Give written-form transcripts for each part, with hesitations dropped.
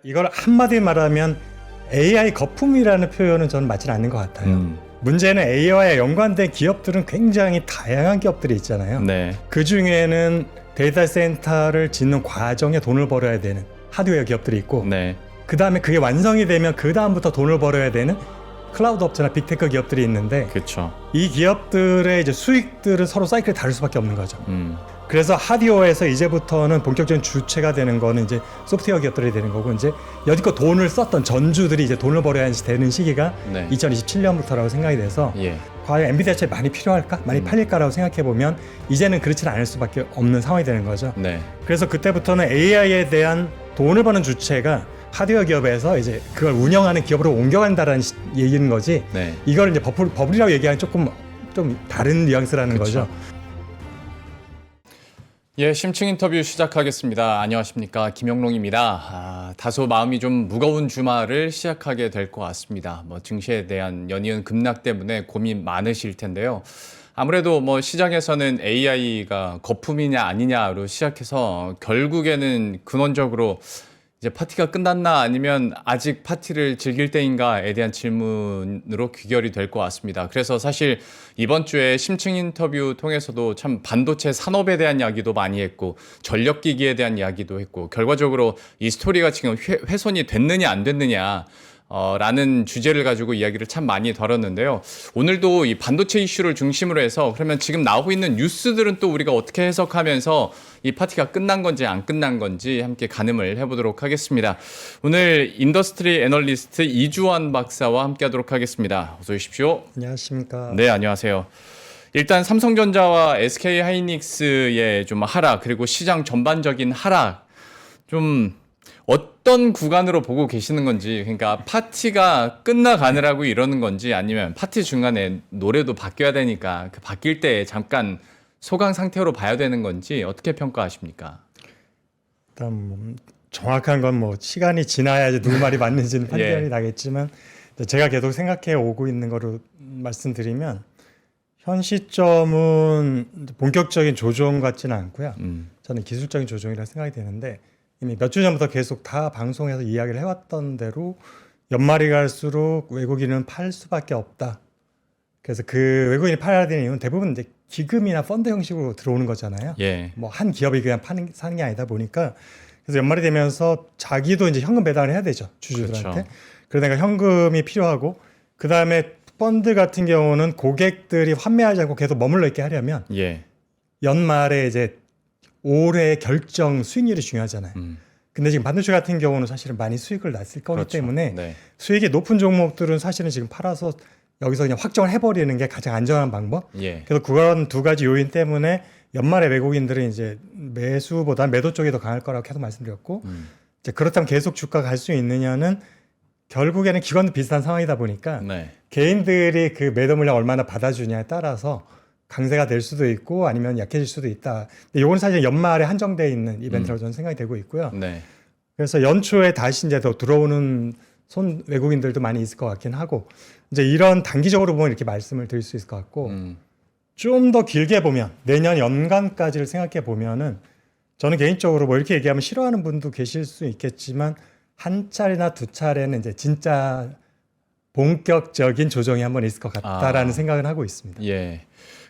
이걸 한마디 말하면 AI 거품이라는 표현은 저는 맞지는 않는 것 같아요. 문제는 AI와 연관된 기업들은 굉장히 다양한 기업들이 있잖아요. 네. 그 중에는 데이터 센터를 짓는 과정에 돈을 벌어야 되는 하드웨어 기업들이 있고, 네. 그 다음에 그게 완성이 되면 그 다음부터 돈을 벌어야 되는 클라우드 업체나 빅테크 기업들이 있는데, 그렇죠. 이 기업들의 이제 수익들은 서로 사이클이 다를 수밖에 없는 거죠. 그래서 하드웨어에서 이제부터는 본격적인 주체가 되는 거는 이제 소프트웨어 기업들이 되는 거고, 이제 여지껏 돈을 썼던 전주들이 이제 돈을 벌어야 되는 시기가 네. 2027년부터라고 생각이 돼서, 예. 과연 엔비디아 칩이 많이 필요할까? 많이 팔릴까라고 생각해 보면 이제는 그렇지는 않을 수밖에 없는 상황이 되는 거죠. 네. 그래서 그때부터는 AI에 대한 돈을 버는 주체가 하드웨어 기업에서 이제 그걸 운영하는 기업으로 옮겨간다라는 얘기인 거지. 네. 이걸 이제 버블이라고 얘기하는 조금 좀 다른 뉘앙스라는 그쵸. 거죠. 예, 심층 인터뷰 시작하겠습니다. 안녕하십니까, 김영롱입니다. 다소 마음이 좀 무거운 주말을 시작하게 될 것 같습니다. 증시에 대한 연이은 급락 때문에 고민 많으실 텐데요. 아무래도 시장에서는 AI가 거품이냐 아니냐로 시작해서 결국에는 근원적으로 이제 파티가 끝났나 아니면 아직 파티를 즐길 때인가에 대한 질문으로 귀결이 될 것 같습니다. 그래서 사실 이번 주에 심층 인터뷰 통해서도 참 반도체 산업에 대한 이야기도 많이 했고, 전력기기에 대한 이야기도 했고, 결과적으로 이 스토리가 지금 훼손이 됐느냐 안 됐느냐 라는 주제를 가지고 이야기를 참 많이 다뤘는데요. 오늘도 이 반도체 이슈를 중심으로 해서 그러면 지금 나오고 있는 뉴스들은 또 우리가 어떻게 해석하면서 이 파티가 끝난 건지 안 끝난 건지 함께 가늠을 해보도록 하겠습니다. 오늘 인더스트리 애널리스트 이주환 박사와 함께 하도록 하겠습니다. 어서 오십시오. 안녕하십니까. 네, 안녕하세요. 일단 삼성전자와 SK하이닉스의 좀 하락, 그리고 시장 전반적인 하락, 좀 어떤 구간으로 보고 계시는 건지, 그러니까 파티가 끝나가느라고 이러는 건지, 아니면 파티 중간에 노래도 바뀌어야 되니까 그 바뀔 때 잠깐 소강 상태로 봐야 되는 건지 어떻게 평가하십니까? 일단 정확한 건 시간이 지나야지 누구 말이 맞는지는 판단이 예. 나겠지만, 제가 계속 생각해 오고 있는 거로 말씀드리면, 현 시점은 본격적인 조정 같지는 않고요. 저는 기술적인 조정이라고 생각이 되는데, 이미 몇 주 전부터 계속 다 방송에서 이야기를 해왔던 대로 연말이 갈수록 외국인은 팔 수밖에 없다. 그래서 그 외국인이 팔아야 되는 이유는 대부분 이제 기금이나 펀드 형식으로 들어오는 거잖아요. 예. 한 기업이 그냥 사는 게 아니다 보니까, 그래서 연말이 되면서 자기도 이제 현금 배당을 해야 되죠, 주주들한테. 그렇죠. 그러니까 현금이 필요하고, 그 다음에 펀드 같은 경우는 고객들이 환매하지 않고 계속 머물러 있게 하려면 예. 연말에 이제 올해 결정 수익률이 중요하잖아요. 근데 지금 반도체 같은 경우는 사실은 많이 수익을 났을 거기 그렇죠. 때문에 네. 수익이 높은 종목들은 사실은 지금 팔아서 여기서 그냥 확정을 해버리는 게 가장 안전한 방법. 예. 그래서 그런 두 가지 요인 때문에 연말에 외국인들은 이제 매수보다 매도 쪽이 더 강할 거라고 계속 말씀드렸고, 이제 그렇다면 계속 주가가 갈 수 있느냐는 결국에는 기관도 비슷한 상황이다 보니까 네. 개인들이 그 매도 물량 얼마나 받아주냐에 따라서 강세가 될 수도 있고 아니면 약해질 수도 있다. 근데 이건 사실 연말에 한정되어 있는 이벤트라고 저는 생각이 되고 있고요. 네. 그래서 연초에 다시 이제 더 들어오는 외국인들도 많이 있을 것 같긴 하고, 이제 이런 단기적으로 보면 이렇게 말씀을 드릴 수 있을 것 같고, 좀 더 길게 보면 내년 연간까지를 생각해 보면은, 저는 개인적으로 이렇게 얘기하면 싫어하는 분도 계실 수 있겠지만, 한 차례나 두 차례는 이제 진짜 본격적인 조정이 한번 있을 것 같다라는 생각을 하고 있습니다. 예.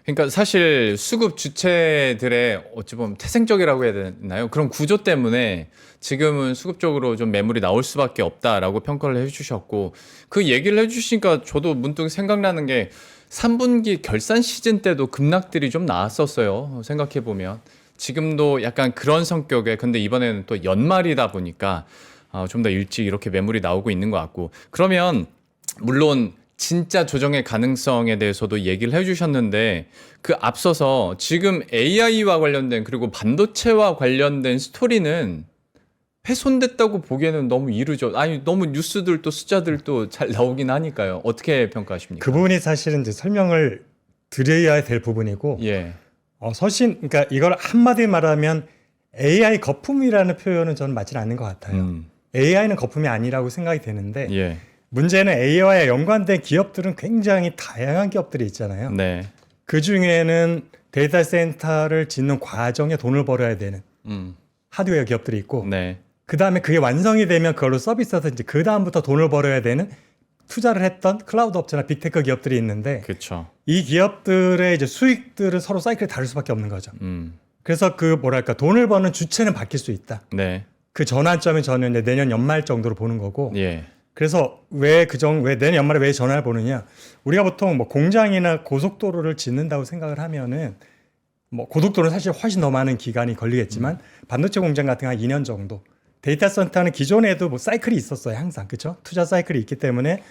그러니까 사실 수급 주체들의 어찌 보면 태생적이라고 해야 되나요? 그런 구조 때문에 지금은 수급적으로 좀 매물이 나올 수밖에 없다라고 평가를 해주셨고, 그 얘기를 해주시니까 저도 문득 생각나는 게 3분기 결산 시즌 때도 급락들이 좀 나왔었어요. 생각해 보면 지금도 약간 그런 성격의, 근데 이번에는 또 연말이다 보니까 좀 더 일찍 이렇게 매물이 나오고 있는 것 같고, 그러면 물론 진짜 조정의 가능성에 대해서도 얘기를 해주셨는데, 그 앞서서 지금 AI와 관련된, 그리고 반도체와 관련된 스토리는 훼손됐다고 보기에는 너무 이르죠. 아니, 너무 뉴스들도 숫자들도 잘 나오긴 하니까요. 어떻게 평가하십니까? 그 부분이 사실은 이제 설명을 드려야 될 부분이고, 예. 그러니까 이걸 한마디 말하면 AI 거품이라는 표현은 저는 맞지는 않는 것 같아요. AI는 거품이 아니라고 생각이 되는데, 예. 문제는 AI와 연관된 기업들은 굉장히 다양한 기업들이 있잖아요. 네. 그 중에는 데이터 센터를 짓는 과정에 돈을 벌어야 되는 하드웨어 기업들이 있고, 네. 그다음에 그게 완성이 되면 그걸로 서비스해서 이제 그다음부터 돈을 벌어야 되는 투자를 했던 클라우드 업체나 빅테크 기업들이 있는데 그렇죠. 이 기업들의 이제 수익들은 서로 사이클이 다를 수밖에 없는 거죠. 그래서 그 뭐랄까 돈을 버는 주체는 바뀔 수 있다. 네. 그 전환점이 저는 이제 내년 연말 정도로 보는 거고. 예. 그래서 왜 내년 연말에 왜 전환을 보느냐? 우리가 보통 뭐 공장이나 고속도로를 짓는다고 생각을 하면은 뭐 고속도로는 사실 훨씬 더 많은 기간이 걸리겠지만 반도체 공장 같은 거 한 2년 정도. 데이터 센터는 기존에도 뭐 사이클이 있었어요, 항상. 그렇죠? 투자 사이클이 있기 때문에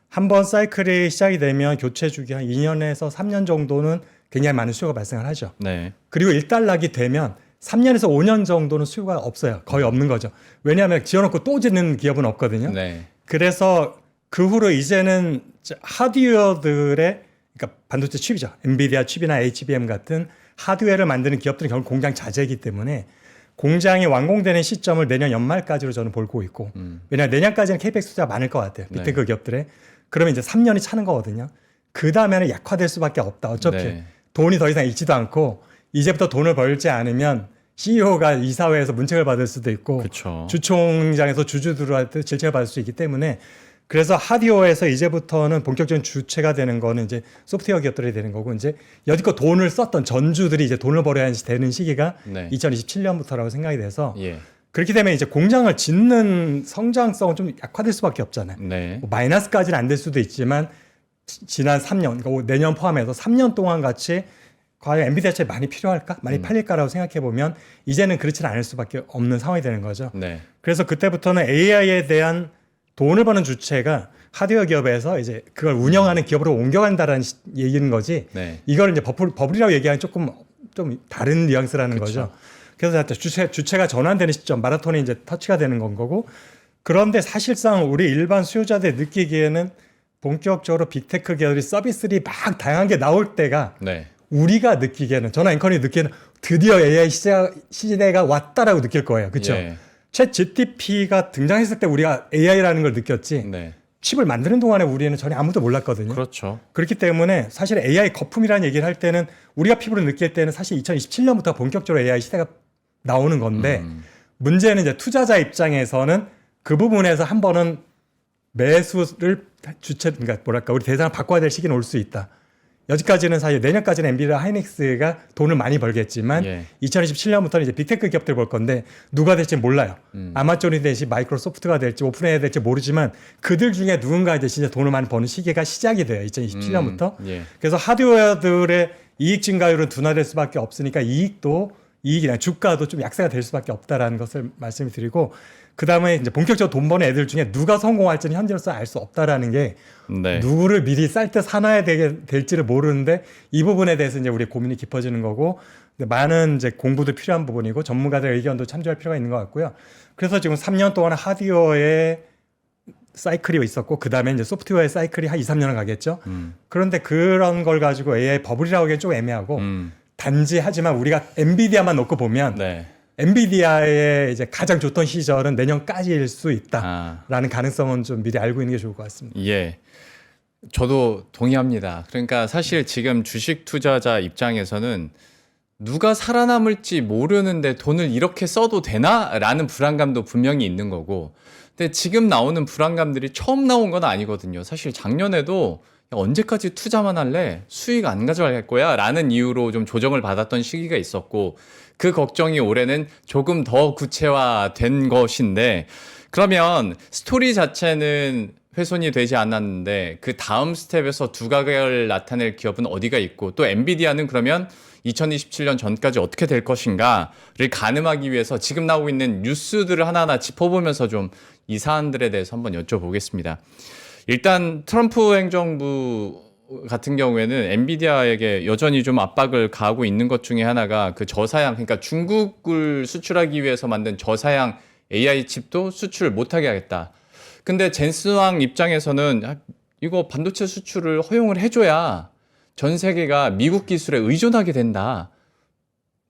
한번 사이클이 시작이 되면 교체 주기 한 2년에서 3년 정도는 굉장히 많은 수요가 발생을 하죠. 네. 그리고 일단락이 되면 3년에서 5년 정도는 수요가 없어요. 거의 없는 거죠. 왜냐하면 지어놓고 또 짓는 기업은 없거든요. 네. 그래서 그 후로 이제는 하드웨어들의 그러니까 반도체 칩이죠. 엔비디아 칩이나 HBM 같은 하드웨어를 만드는 기업들은 결국 공장 자재이기 때문에 공장이 완공되는 시점을 내년 연말까지로 저는 보고 있고 왜냐하면 내년까지는 KPX 투자가 많을 것 같아요. 빅테크 네. 기업들에. 그러면 이제 3년이 차는 거거든요. 그 다음에는 약화될 수밖에 없다. 어차피 네. 돈이 더 이상 있지도 않고 이제부터 돈을 벌지 않으면 CEO가 이사회에서 문책을 받을 수도 있고 그쵸. 주총장에서 주주들한테 질책을 받을 수 있기 때문에 그래서 하드웨어에서 이제부터는 본격적인 주체가 되는 거는 이제 소프트웨어 기업들이 되는 거고 이제 여지껏 돈을 썼던 전주들이 이제 돈을 벌어야 되는 시기가 네. 2027년부터라고 생각이 돼서 예. 그렇게 되면 이제 공장을 짓는 성장성은 좀 약화될 수밖에 없잖아요. 네. 뭐 마이너스까지는 안 될 수도 있지만 지난 3년, 그러니까 내년 포함해서 3년 동안 같이 과연 엔비디아 칩이 많이 필요할까? 많이 팔릴까라고 생각해 보면 이제는 그렇지는 않을 수밖에 없는 상황이 되는 거죠. 네. 그래서 그때부터는 AI에 대한 돈을 버는 주체가 하드웨어 기업에서 이제 그걸 운영하는 기업으로 옮겨간다라는 얘기인 거지. 네. 이걸 이제 버블이라고 얘기하는 조금 좀 다른 뉘앙스라는 거죠. 그래서 주체가 전환되는 시점, 마라톤이 이제 터치가 되는 건 거고. 그런데 사실상 우리 일반 수요자들 느끼기에는 본격적으로 빅테크 기업들이 서비스들이 막 다양한 게 나올 때가 네. 우리가 느끼기에는 저나 앵커니 느끼기에는 드디어 AI 시대가 왔다라고 느낄 거예요. 그렇죠? 예. 챗 GTP가 등장했을 때 우리가 AI라는 걸 느꼈지. 네. 칩을 만드는 동안에 우리는 전혀 아무도 몰랐거든요. 그렇죠. 그렇기 때문에 사실 AI 거품이라는 얘기를 할 때는 우리가 피부로 느낄 때는 사실 2027년부터 본격적으로 AI 시대가 나오는 건데 문제는 이제 투자자 입장에서는 그 부분에서 한 번은 매수를 그러니까 뭐랄까 우리 대상을 바꿔야 될 시기는 올 수 있다. 여기까지는 사실 내년까지는 엔비디아 하이닉스가 돈을 많이 벌겠지만 예. 2027년부터는 이제 빅테크 기업들 볼 건데 누가 될지 몰라요. 아마존이 될지 마이크로소프트가 될지 오픈AI가 될지 모르지만 그들 중에 누군가 이제 진짜 돈을 많이 버는 시기가 시작이 돼요. 2027년부터. 예. 그래서 하드웨어들의 이익 증가율은 둔화될 수밖에 없으니까 이익이나 주가도 좀 약세가 될 수밖에 없다라는 것을 말씀을 드리고 그 다음에 이제 본격적으로 돈 버는 애들 중에 누가 성공할지는 현재로서 알 수 없다라는 게 네. 누구를 미리 쌀 때 사놔야 될지를 모르는데 이 부분에 대해서 이제 우리 고민이 깊어지는 거고 많은 이제 공부도 필요한 부분이고 전문가들의 의견도 참조할 필요가 있는 것 같고요. 그래서 지금 3년 동안 하드웨어의 사이클이 있었고 그 다음에 이제 소프트웨어의 사이클이 한 2, 3년을 가겠죠. 그런데 그런 걸 가지고 AI 버블이라고 하기엔 좀 애매하고 단지 하지만 우리가 엔비디아만 놓고 보면 네. 엔비디아의 이제 가장 좋던 시절은 내년까지일 수 있다라는 아. 가능성은 좀 미리 알고 있는 게 좋을 것 같습니다. 예. 저도 동의합니다. 그러니까 사실 지금 주식 투자자 입장에서는 누가 살아남을지 모르는데 돈을 이렇게 써도 되나? 라는 불안감도 분명히 있는 거고. 근데 지금 나오는 불안감들이 처음 나온 건 아니거든요. 사실 작년에도 야, 언제까지 투자만 할래? 수익 안 가져갈 거야? 라는 이유로 좀 조정을 받았던 시기가 있었고 그 걱정이 올해는 조금 더 구체화된 것인데 그러면 스토리 자체는 훼손이 되지 않았는데 그 다음 스텝에서 두각을 나타낼 기업은 어디가 있고 또 엔비디아는 그러면 2027년 전까지 어떻게 될 것인가를 가늠하기 위해서 지금 나오고 있는 뉴스들을 하나하나 짚어보면서 좀 이 사안들에 대해서 한번 여쭤보겠습니다. 일단 트럼프 행정부 같은 경우에는 엔비디아에게 여전히 좀 압박을 가하고 있는 것 중에 하나가 그 저사양, 그러니까 중국을 수출하기 위해서 만든 저사양 AI 칩도 수출 못하게 하겠다. 근데 젠슨왕 입장에서는 이거 반도체 수출을 허용을 해줘야 전 세계가 미국 기술에 의존하게 된다.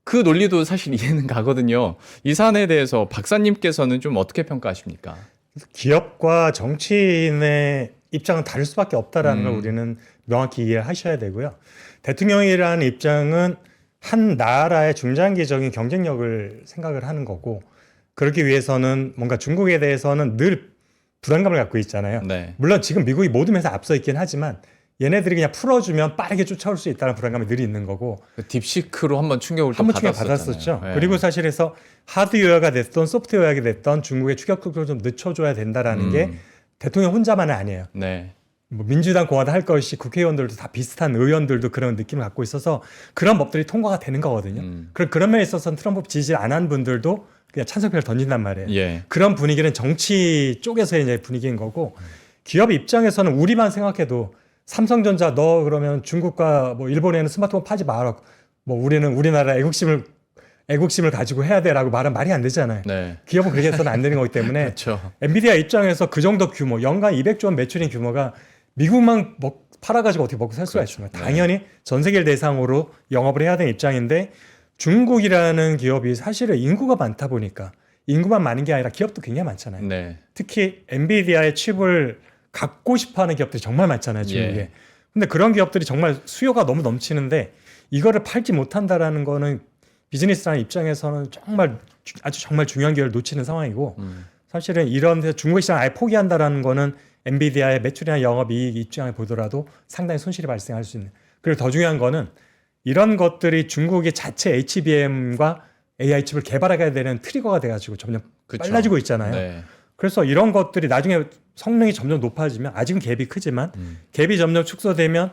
그 논리도 사실 이해는 가거든요. 이 사안에 대해서 박사님께서는 좀 어떻게 평가하십니까? 기업과 정치인의 입장은 다를 수밖에 없다라는 걸 우리는 명확히 이해하셔야 되고요. 대통령이라는 입장은 한 나라의 중장기적인 경쟁력을 생각을 하는 거고 그러기 위해서는 뭔가 중국에 대해서는 늘 불안감을 갖고 있잖아요. 네. 물론 지금 미국이 모든 면에서 앞서 있긴 하지만 얘네들이 그냥 풀어주면 빠르게 쫓아올 수 있다는 불안감이 늘 있는 거고 그 딥시크로 한번 충격을 또 한번 충격 받았었잖아요. 받았었죠. 네. 그리고 사실에서 하드웨어가 됐던 소프트웨어가 됐던 중국의 추격 속도를 좀 늦춰줘야 된다라는 게 대통령 혼자만은 아니에요. 네. 뭐 민주당 공화당 할 것이 국회의원들도 다 비슷한 의원들도 그런 느낌을 갖고 있어서 그런 법들이 통과가 되는 거거든요. 그런 면에 있어서는 트럼프 지지 안 한 분들도 그냥 찬성표를 던진단 말이에요. 예. 그런 분위기는 정치 쪽에서의 이제 분위기인 거고 기업 입장에서는 우리만 생각해도 삼성전자 너 그러면 중국과 뭐 일본에는 스마트폰 파지 마라. 뭐 우리는 우리나라 애국심을 가지고 해야 돼라고 말하면 말이 안 되잖아요. 네. 기업은 그렇게 해서는 안 되는 거기 때문에 그렇죠. 엔비디아 입장에서 그 정도 규모, 연간 200조 원 매출인 규모가 미국만 팔아가지고 어떻게 먹고 살 수가 그렇죠. 있습니까? 당연히 전 세계를 대상으로 영업을 해야 되는 입장인데 중국이라는 기업이 사실은 인구가 많다 보니까 인구만 많은 게 아니라 기업도 굉장히 많잖아요. 네. 특히 엔비디아의 칩을 갖고 싶어하는 기업들이 정말 많잖아요, 중국에. 예. 근데 그런 기업들이 정말 수요가 너무 넘치는데 이거를 팔지 못한다라는 거는 비즈니스라는 입장에서는 정말 아주 정말 중요한 기회를 놓치는 상황이고 사실은 이런 데서 중국 시장 아예 포기한다라는 거는 엔비디아의 매출이나 영업이익 입장을 보더라도 상당히 손실이 발생할 수 있는. 그리고 더 중요한 거는 이런 것들이 중국의 자체 HBM과 AI 칩을 개발하게 되는 트리거가 돼가지고 점점 그쵸. 빨라지고 있잖아요. 네. 그래서 이런 것들이 나중에 성능이 점점 높아지면 아직은 갭이 크지만 갭이 점점 축소되면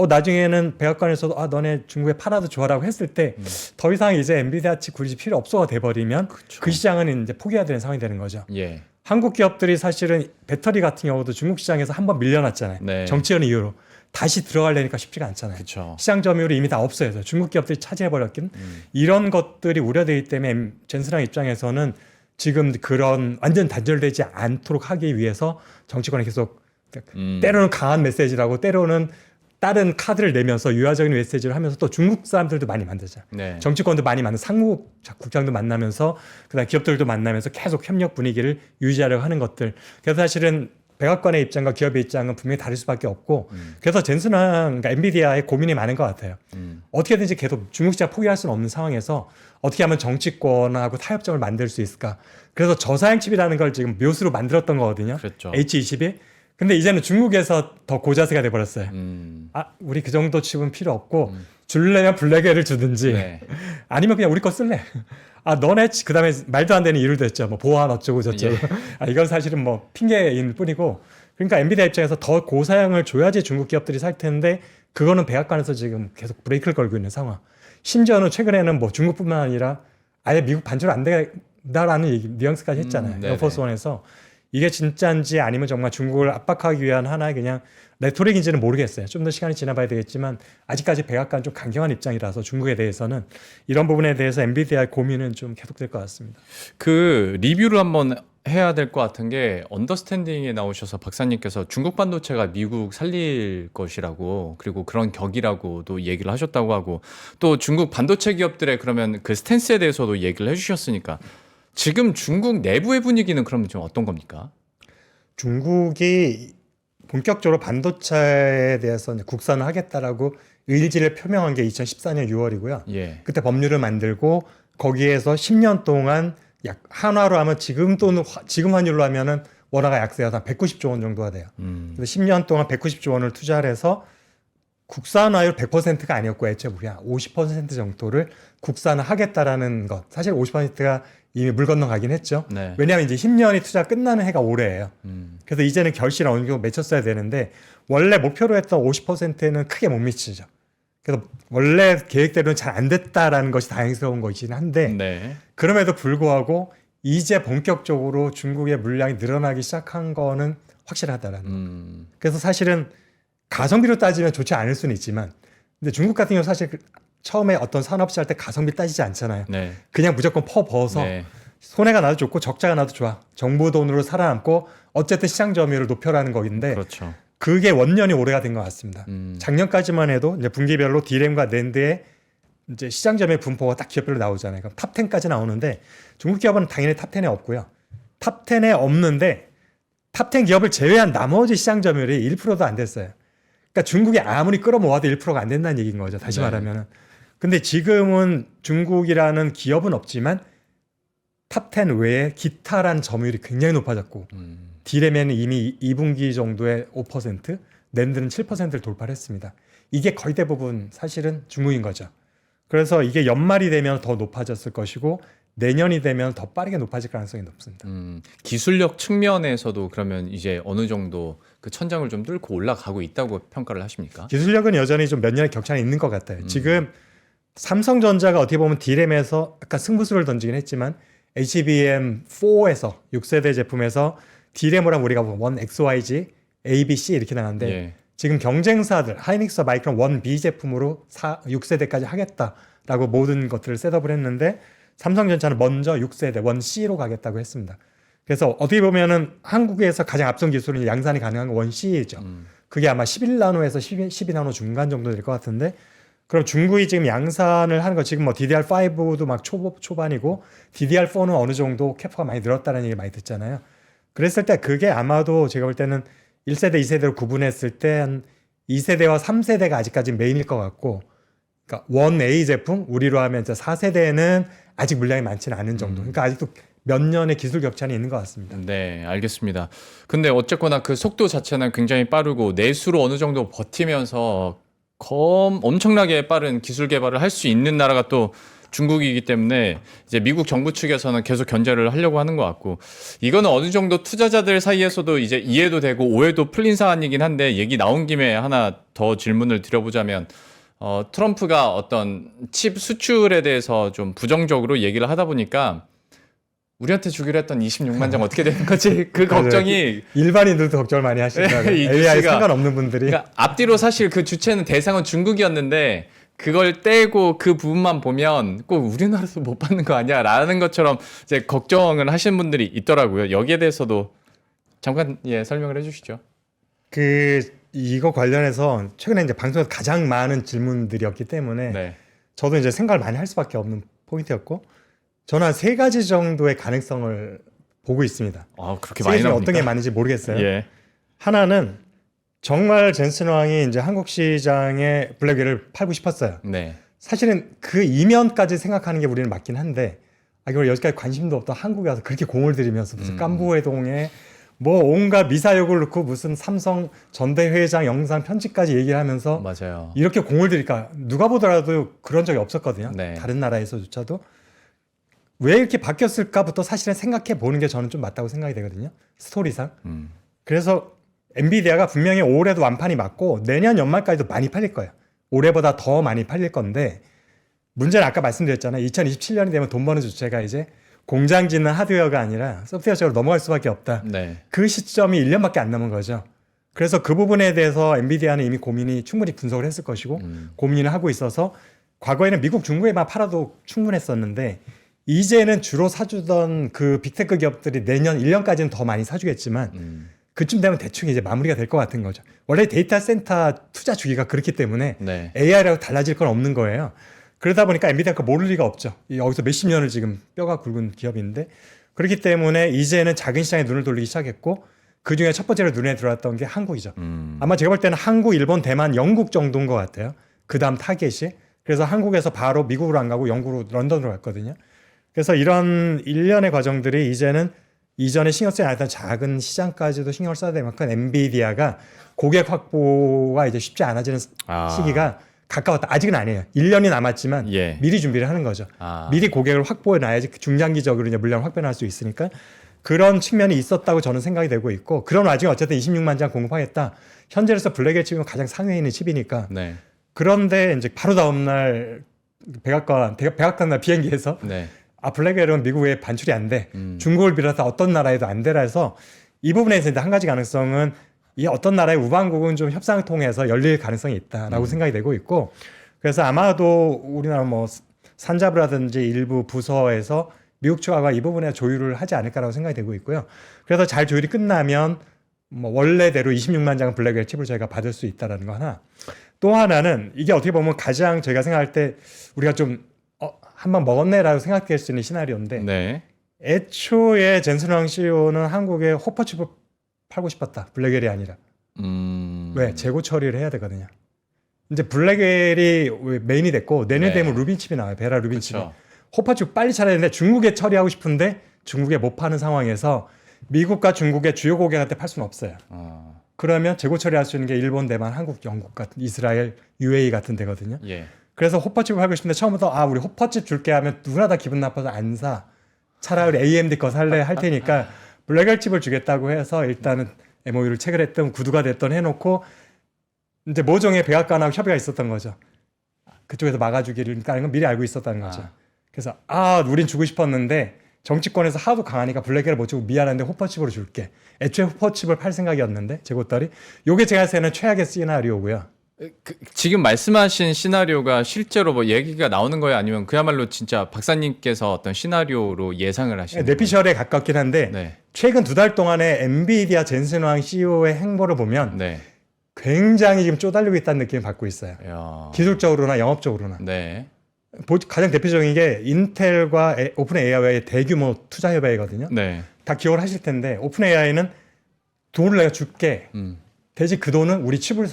나중에는 백악관에서도 너네 중국에 팔아도 좋아라고 했을 때 더 이상 이제 엔비디아 칩 굳이 필요 없어가 돼버리면 그 시장은 이제 포기해야 되는 상황이 되는 거죠. 예. 한국 기업들이 사실은 배터리 같은 경우도 중국 시장에서 한번 밀려났잖아요. 네. 정치적 이유로 다시 들어가려니까 쉽지가 않잖아요. 그렇죠. 시장 점유율이 이미 다 없어요. 중국 기업들이 차지해버렸긴 이런 것들이 우려되기 때문에 젠스랑 입장에서는 지금 그런 완전 단절되지 않도록 하기 위해서 정치권이 계속 때로는 강한 메시지라고 때로는 다른 카드를 내면서 유화적인 메시지를 하면서 또 중국 사람들도 많이 만들자. 네. 정치권도 많이 만든 상무국장도 만나면서 그다음 기업들도 만나면서 계속 협력 분위기를 유지하려고 하는 것들. 그래서 사실은 백악관의 입장과 기업의 입장은 분명히 다를 수밖에 없고 그래서 젠슨랑 그러니까 엔비디아의 고민이 많은 것 같아요. 어떻게든지 계속 중국 시장 포기할 수는 없는 상황에서 어떻게 하면 정치권하고 타협점을 만들 수 있을까. 그래서 저사양 칩이라는 걸 지금 묘수로 만들었던 거거든요. 그렇죠. H20이. 근데 이제는 중국에서 더 고자세가 돼버렸어요. 우리 그 정도 칩은 필요 없고 줄려면 블랙에를 주든지 네. 아니면 그냥 우리 거 쓸래. 너네 그다음에 말도 안 되는 이유를 댔죠. 뭐 보안 어쩌고 저쩌고. 예. 이건 사실은 뭐 핑계인 뿐이고. 그러니까 엔비디아 입장에서 더 고사양을 줘야지 중국 기업들이 살 텐데 그거는 백악관에서 지금 계속 브레이크를 걸고 있는 상황. 심지어는 최근에는 뭐 중국뿐만 아니라 아예 미국 반대로 안 된다라는 얘기 뉘앙스까지 했잖아요. 에어포스원에서. 이게 진짜인지 아니면 정말 중국을 압박하기 위한 하나의 그냥 레토릭인지는 모르겠어요. 좀 더 시간이 지나봐야 되겠지만 아직까지 백악관 좀 강경한 입장이라서 중국에 대해서는 이런 부분에 대해서 엔비디아의 고민은 좀 계속될 것 같습니다. 그 리뷰를 한번 해야 될 것 같은 게 언더스탠딩에 나오셔서 박사님께서 중국 반도체가 미국 살릴 것이라고 그리고 그런 격이라고도 얘기를 하셨다고 하고 또 중국 반도체 기업들의 그러면 그 스탠스에 대해서도 얘기를 해주셨으니까 지금 중국 내부의 분위기는 그러면 좀 어떤 겁니까? 중국이 본격적으로 반도체에 대해서 이제 국산을 하겠다라고 의지를 표명한 게 2014년 6월이고요. 예. 그때 법률을 만들고 거기에서 10년 동안 약 한화로 하면 지금 환율로 하면은 원화가 약세여서 한 190조 원 정도가 돼요. 그래서 10년 동안 190조 원을 투자를 해서 국산화율 100%가 아니었고 애초에 그냥 50% 정도를 국산화 하겠다라는 것. 사실 50%가 이미 물 건너 가긴 했죠. 네. 왜냐하면 이제 10년이 투자 끝나는 해가 올해예요. 그래서 이제는 결실을 어느 정도 맺혔어야 되는데 원래 목표로 했던 50%는 크게 못 미치죠. 그래서 원래 계획대로는 잘 안 됐다라는 것이 다행스러운 것이긴 한데 네. 그럼에도 불구하고 이제 본격적으로 중국의 물량이 늘어나기 시작한 거는 확실하다라는 그래서 사실은 가성비로 따지면 좋지 않을 수는 있지만 근데 중국 같은 경우 사실 처음에 어떤 산업시 할 때 가성비 따지지 않잖아요. 네. 그냥 무조건 퍼버어서 네. 손해가 나도 좋고 적자가 나도 좋아. 정부 돈으로 살아남고 어쨌든 시장 점유율을 높여라는 거긴데 그렇죠. 그게 원년이 오래가 된 것 같습니다. 작년까지만 해도 이제 분기별로 디램과 낸드의 이제 시장 점유율 분포가 딱 기업별로 나오잖아요. 그럼 탑 10까지 나오는데 중국 기업은 당연히 탑 10에 없고요. 탑 10에 없는데 탑 10 기업을 제외한 나머지 시장 점유율이 1%도 안 됐어요. 그러니까 중국이 아무리 끌어모아도 1%가 안 된다는 얘기인 거죠. 다시 네. 말하면은. 근데 지금은 중국이라는 기업은 없지만 탑10 외에 기타란 점유율이 굉장히 높아졌고 D램에는 이미 2분기 정도에 5%, 낸드는 7%를 돌파를 했습니다. 이게 거의 대부분 사실은 중국인 거죠. 그래서 이게 연말이 되면 더 높아졌을 것이고 내년이 되면 더 빠르게 높아질 가능성이 높습니다. 기술력 측면에서도 그러면 이제 어느 정도 그 천장을 좀 뚫고 올라가고 있다고 평가를 하십니까? 기술력은 여전히 좀 몇 년의 격차는 있는 것 같아요. 지금 삼성전자가 어떻게 보면 D램에서 약간 승부수를 던지긴 했지만 HBM4에서 6세대 제품에서 D램이랑 우리가 1XYG, ABC 이렇게 나가는데 예. 지금 경쟁사들 하이닉스와 마이크론 1B 제품으로 6세대까지 하겠다라고 모든 것들을 셋업을 했는데 삼성전자는 먼저 6세대 1C로 가겠다고 했습니다. 그래서 어떻게 보면은 한국에서 가장 앞선 기술은 양산이 가능한 건 1C죠. 그게 아마 11나노에서 12나노 중간 정도 될 것 같은데 그럼 중국이 지금 양산을 하는 거 지금 뭐 DDR5도 막 초반이고 DDR4는 어느 정도 캐파가 많이 늘었다는 얘기 많이 듣잖아요. 그랬을 때 그게 아마도 제가 볼 때는 1세대, 2세대로 구분했을 때 한 2세대와 3세대가 아직까지 메인일 것 같고 그러니까 1A 제품 우리로 하면 이제 4세대는 아직 물량이 많지는 않은 정도. 그러니까 아직도 몇 년의 기술 격차는 있는 것 같습니다. 네, 알겠습니다. 근데 어쨌거나 그 속도 자체는 굉장히 빠르고 내수로 어느 정도 버티면서 엄청나게 빠른 기술 개발을 할 수 있는 나라가 또 중국이기 때문에 이제 미국 정부 측에서는 계속 견제를 하려고 하는 것 같고 이거는 어느 정도 투자자들 사이에서도 이제 이해도 되고 오해도 풀린 사안이긴 한데 얘기 나온 김에 하나 더 질문을 드려보자면 트럼프가 어떤 칩 수출에 대해서 좀 부정적으로 얘기를 하다 보니까 우리한테 주기로 했던 26만 장 어떻게 되는 거지? 그 걱정이 일반인들도 걱정을 많이 하시더라고요. 이 AI 뉴스가- 상관없는 분들이. 그러니까 앞뒤로 사실 그 주체는 대상은 중국이었는데 그걸 떼고 그 부분만 보면 꼭 우리나라도 못 받는 거 아니야라는 것처럼 이제 걱정을 하시는 분들이 있더라고요. 여기에 대해서도 잠깐 설명을 해주시죠. 이거 관련해서 최근에 이제 방송에서 가장 많은 질문들이었기 때문에 네. 저도 이제 생각을 많이 할 수밖에 없는 포인트였고 저는 한 3가지 정도의 가능성을 보고 있습니다. 그렇게 세 많이 가지 중에 나옵니까? 어떤 게 많은지 모르겠어요. 예. 하나는 정말 젠슨 왕이 이제 한국 시장에 블랙웨어를 팔고 싶었어요. 네. 사실은 그 이면까지 생각하는 게 우리는 맞긴 한데 이걸 여기까지 관심도 없던 한국에 와서 그렇게 공을 들이면서 무슨 깐부회동에 뭐 온갖 미사역을 넣고 무슨 삼성 전대 회장 영상 편집까지 얘기를 하면서 맞아요. 이렇게 공을 들일까 누가 보더라도 그런 적이 없었거든요. 네. 다른 나라에서조차도 왜 이렇게 바뀌었을까부터 사실은 생각해 보는 게 저는 좀 맞다고 생각이 되거든요. 스토리상. 그래서 엔비디아가 분명히 올해도 완판이 맞고 내년 연말까지도 많이 팔릴 거예요. 올해보다 더 많이 팔릴 건데 문제는 아까 말씀드렸잖아요. 2027년이 되면 돈 버는 주체가 이제 공장 짓는 하드웨어가 아니라 소프트웨어 쪽으로 넘어갈 수밖에 없다. 네. 그 시점이 1년밖에 안 남은 거죠. 그래서 그 부분에 대해서 엔비디아는 이미 고민이 충분히 분석을 했을 것이고 고민을 하고 있어서 과거에는 미국 중국에만 팔아도 충분했었는데 이제는 주로 사주던 그 빅테크 기업들이 내년 1년까지는 더 많이 사주겠지만 그쯤 되면 대충 이제 마무리가 될 것 같은 거죠. 원래 데이터 센터 투자 주기가 그렇기 때문에 네. AI라고 달라질 건 없는 거예요. 그러다 보니까 엔비디아가 모를 리가 없죠. 여기서 몇십 년을 지금 뼈가 굵은 기업인데 그렇기 때문에 이제는 작은 시장에 눈을 돌리기 시작했고 그중에 첫 번째로 눈에 들어왔던 게 한국이죠. 아마 제가 볼 때는 한국, 일본, 대만, 영국 정도인 것 같아요. 그 다음 타겟이. 그래서 한국에서 바로 미국으로 안 가고 영국으로 런던으로 갔거든요. 그래서 이런 일련의 과정들이 이제는 이전에 신경 쓰지 않았던 작은 시장까지도 신경을 써야 될 만큼 엔비디아가 고객 확보가 이제 쉽지 않아지는 시기가 가까웠다. 아직은 아니에요. 1년이 남았지만 예. 미리 준비를 하는 거죠. 미리 고객을 확보해 놔야지 중장기적으로 이제 물량을 확보해 놔 수 있으니까 그런 측면이 있었다고 저는 생각이 되고 있고 그런 와중에 어쨌든 26만 장 공급하겠다. 현재로서 블랙웰 칩이면 가장 상위에 있는 칩이니까 네. 그런데 이제 바로 다음날 백악관 날 비행기에서 네. 블랙웰은 미국에 반출이 안 돼. 중국을 비롯해서 어떤 나라에도 안 되라 해서 이 부분에서 이제 한 가지 가능성은 이 어떤 나라의 우방국은 좀 협상을 통해서 열릴 가능성이 있다라고 생각이 되고 있고 그래서 아마도 우리나라 뭐 산자부라든지 일부 부서에서 미국 측하고 이 부분에 조율을 하지 않을까라고 생각이 되고 있고요. 그래서 잘 조율이 끝나면 뭐 원래대로 26만 장 블랙웰 칩을 저희가 받을 수 있다라는 거 하나. 또 하나는 이게 어떻게 보면 가장 저희가 생각할 때 우리가 좀 한번 먹었네라고 생각될 수 있는 시나리오인데 네. 애초에 젠슨 왕 CEO는 한국에 호퍼칩을 팔고 싶었다. 블랙웰이 아니라. 왜? 재고 처리를 해야 되거든요. 이제 블랙웰이 메인이 됐고 내년 네. 되면 루빈칩이 나와요. 베라 루빈칩이. 그쵸. 호퍼칩 빨리 찾아야 되는데 중국에 처리하고 싶은데 중국에 못 파는 상황에서 미국과 중국의 주요 고객한테 팔 수는 없어요. 그러면 재고 처리할 수 있는 게 일본, 대만, 한국, 영국 같은 이스라엘, UAE 같은 데거든요. 예. 그래서 호퍼칩을 하고 싶은데 처음부터 우리 호퍼칩 줄게 하면 누구나 다 기분 나빠서 안 사. 차라리 AMD 거 살래 할 테니까 블랙웰칩을 주겠다고 해서 일단은 MOU를 체결했던 구두가 됐던 해놓고 이제 모종의 백악관하고 협의가 있었던 거죠. 그쪽에서 막아주기를 까는 건 미리 알고 있었다는 거죠. 그래서 우린 주고 싶었는데 정치권에서 하도 강하니까 블랙웰을 못 주고 미안한데 호퍼칩으로 줄게. 애초에 호퍼칩을 팔 생각이었는데 재고떨이. 요게 제가 생각하는 최악의 시나리오고요. 지금 말씀하신 시나리오가 실제로 뭐 얘기가 나오는 거예요? 아니면 그야말로 진짜 박사님께서 어떤 시나리오로 예상을 하시는 거예요? 뇌피셜에 가깝긴 한데 네. 최근 2달 동안에 엔비디아 젠슨 왕 CEO의 행보를 보면 네. 굉장히 지금 쪼달리고 있다는 느낌을 받고 있어요. 야. 기술적으로나 영업적으로나. 네. 가장 대표적인 게 인텔과 오픈 AI와의 대규모 투자 협약이거든요. 네. 다 기억을 하실 텐데 오픈 AI는 돈을 내가 줄게. 대신 그 돈은 우리 칩을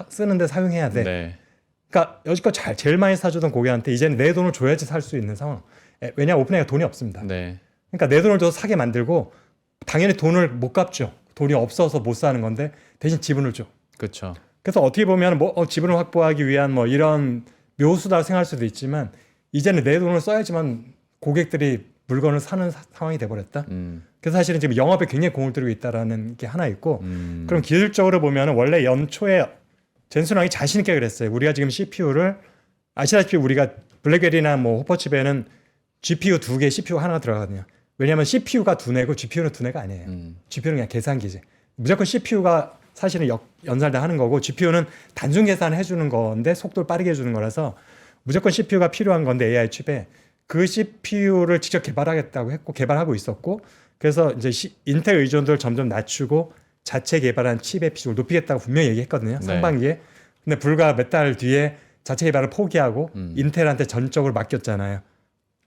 쓰는데 사용해야 돼. 네. 그러니까 여지껏 제일 많이 사주던 고객한테 이제는 내 돈을 줘야지 살 수 있는 상황. 왜냐 오픈 AI가 돈이 없습니다. 네. 그러니까 내 돈을 줘서 사게 만들고 당연히 돈을 못 갚죠. 돈이 없어서 못 사는 건데 대신 지분을 줘. 그렇죠. 그래서 어떻게 보면 지분을 확보하기 위한 이런 묘수다고 생각할 수도 있지만 이제는 내 돈을 써야지만 고객들이 물건을 사는 상황이 돼버렸다. 그래서 사실은 지금 영업에 굉장히 공을 들이고 있다라는 게 하나 있고 그럼 기술적으로 보면 원래 연초에 젠슨 왕이 자신 있게 그랬어요. 우리가 지금 CPU를 아시다시피 우리가 블랙웰이나 호퍼칩에는 GPU 2개, CPU 하나가 들어가거든요. 왜냐하면 CPU가 2내고 GPU는 2내가 아니에요. GPU는 그냥 계산기지. 무조건 CPU가 사실은 연살다 하는 거고 GPU는 단순 계산을 해주는 건데 속도를 빠르게 해주는 거라서 무조건 CPU가 필요한 건데 AI 칩에 그 CPU를 직접 개발하겠다고 했고 개발하고 있었고 그래서 이제 인텔 의존도를 점점 낮추고 자체 개발한 칩의 비중을 높이겠다고 분명히 얘기했거든요. 네. 상반기에. 근데 불과 몇 달 뒤에 자체 개발을 포기하고 인텔한테 전적으로 맡겼잖아요.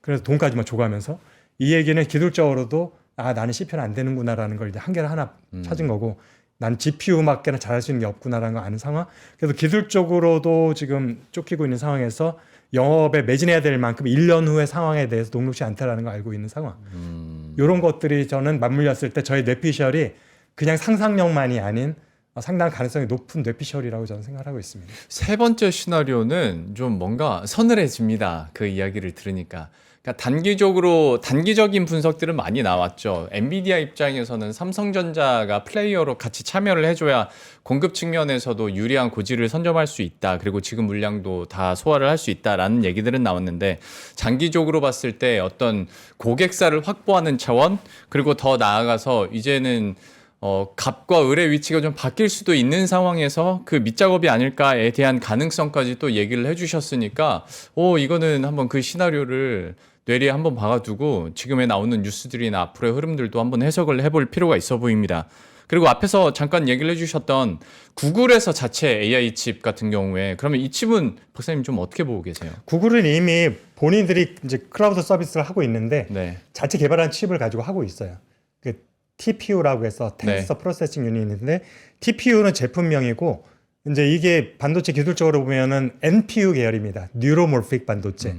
그래서 돈까지만 줘가면서 이 얘기는 기술적으로도 나는 CPU는 안 되는구나라는 걸 이제 한계를 하나 찾은 거고 난 GPU밖에는 잘할 수 있는 게 없구나라는 걸 아는 상황. 그래서 기술적으로도 지금 쫓기고 있는 상황에서 영업에 매진해야 될 만큼 1년 후의 상황에 대해서 녹록지 않다라는 걸 알고 있는 상황. 이런 것들이 저는 맞물렸을 때 저의 뇌피셜이 그냥 상상력만이 아닌 상당한 가능성이 높은 뇌피셜이라고 저는 생각하고 있습니다. 세 번째 시나리오는 좀 뭔가 서늘해집니다. 그 이야기를 들으니까. 그러니까 단기적인 분석들은 많이 나왔죠. 엔비디아 입장에서는 삼성전자가 플레이어로 같이 참여를 해줘야 공급 측면에서도 유리한 고지를 선점할 수 있다. 그리고 지금 물량도 다 소화를 할 수 있다라는 얘기들은 나왔는데 장기적으로 봤을 때 어떤 고객사를 확보하는 차원 그리고 더 나아가서 이제는 갑과 을의 위치가 좀 바뀔 수도 있는 상황에서 그 밑작업이 아닐까에 대한 가능성까지 또 얘기를 해주셨으니까 이거는 한번 그 시나리오를 뇌리에 한번 박아두고 지금에 나오는 뉴스들이나 앞으로의 흐름들도 한번 해석을 해볼 필요가 있어 보입니다. 그리고 앞에서 잠깐 얘기를 해주셨던 구글에서 자체 AI 칩 같은 경우에 그러면 이 칩은 박사님 좀 어떻게 보고 계세요? 구글은 이미 본인들이 이제 클라우드 서비스를 하고 있는데 네. 자체 개발한 칩을 가지고 하고 있어요. 그 TPU라고 해서 텐서 프로세싱 유닛인데 TPU는 제품명이고 이제 이게 반도체 기술적으로 보면은 NPU 계열입니다. 뉴로몰픽 반도체.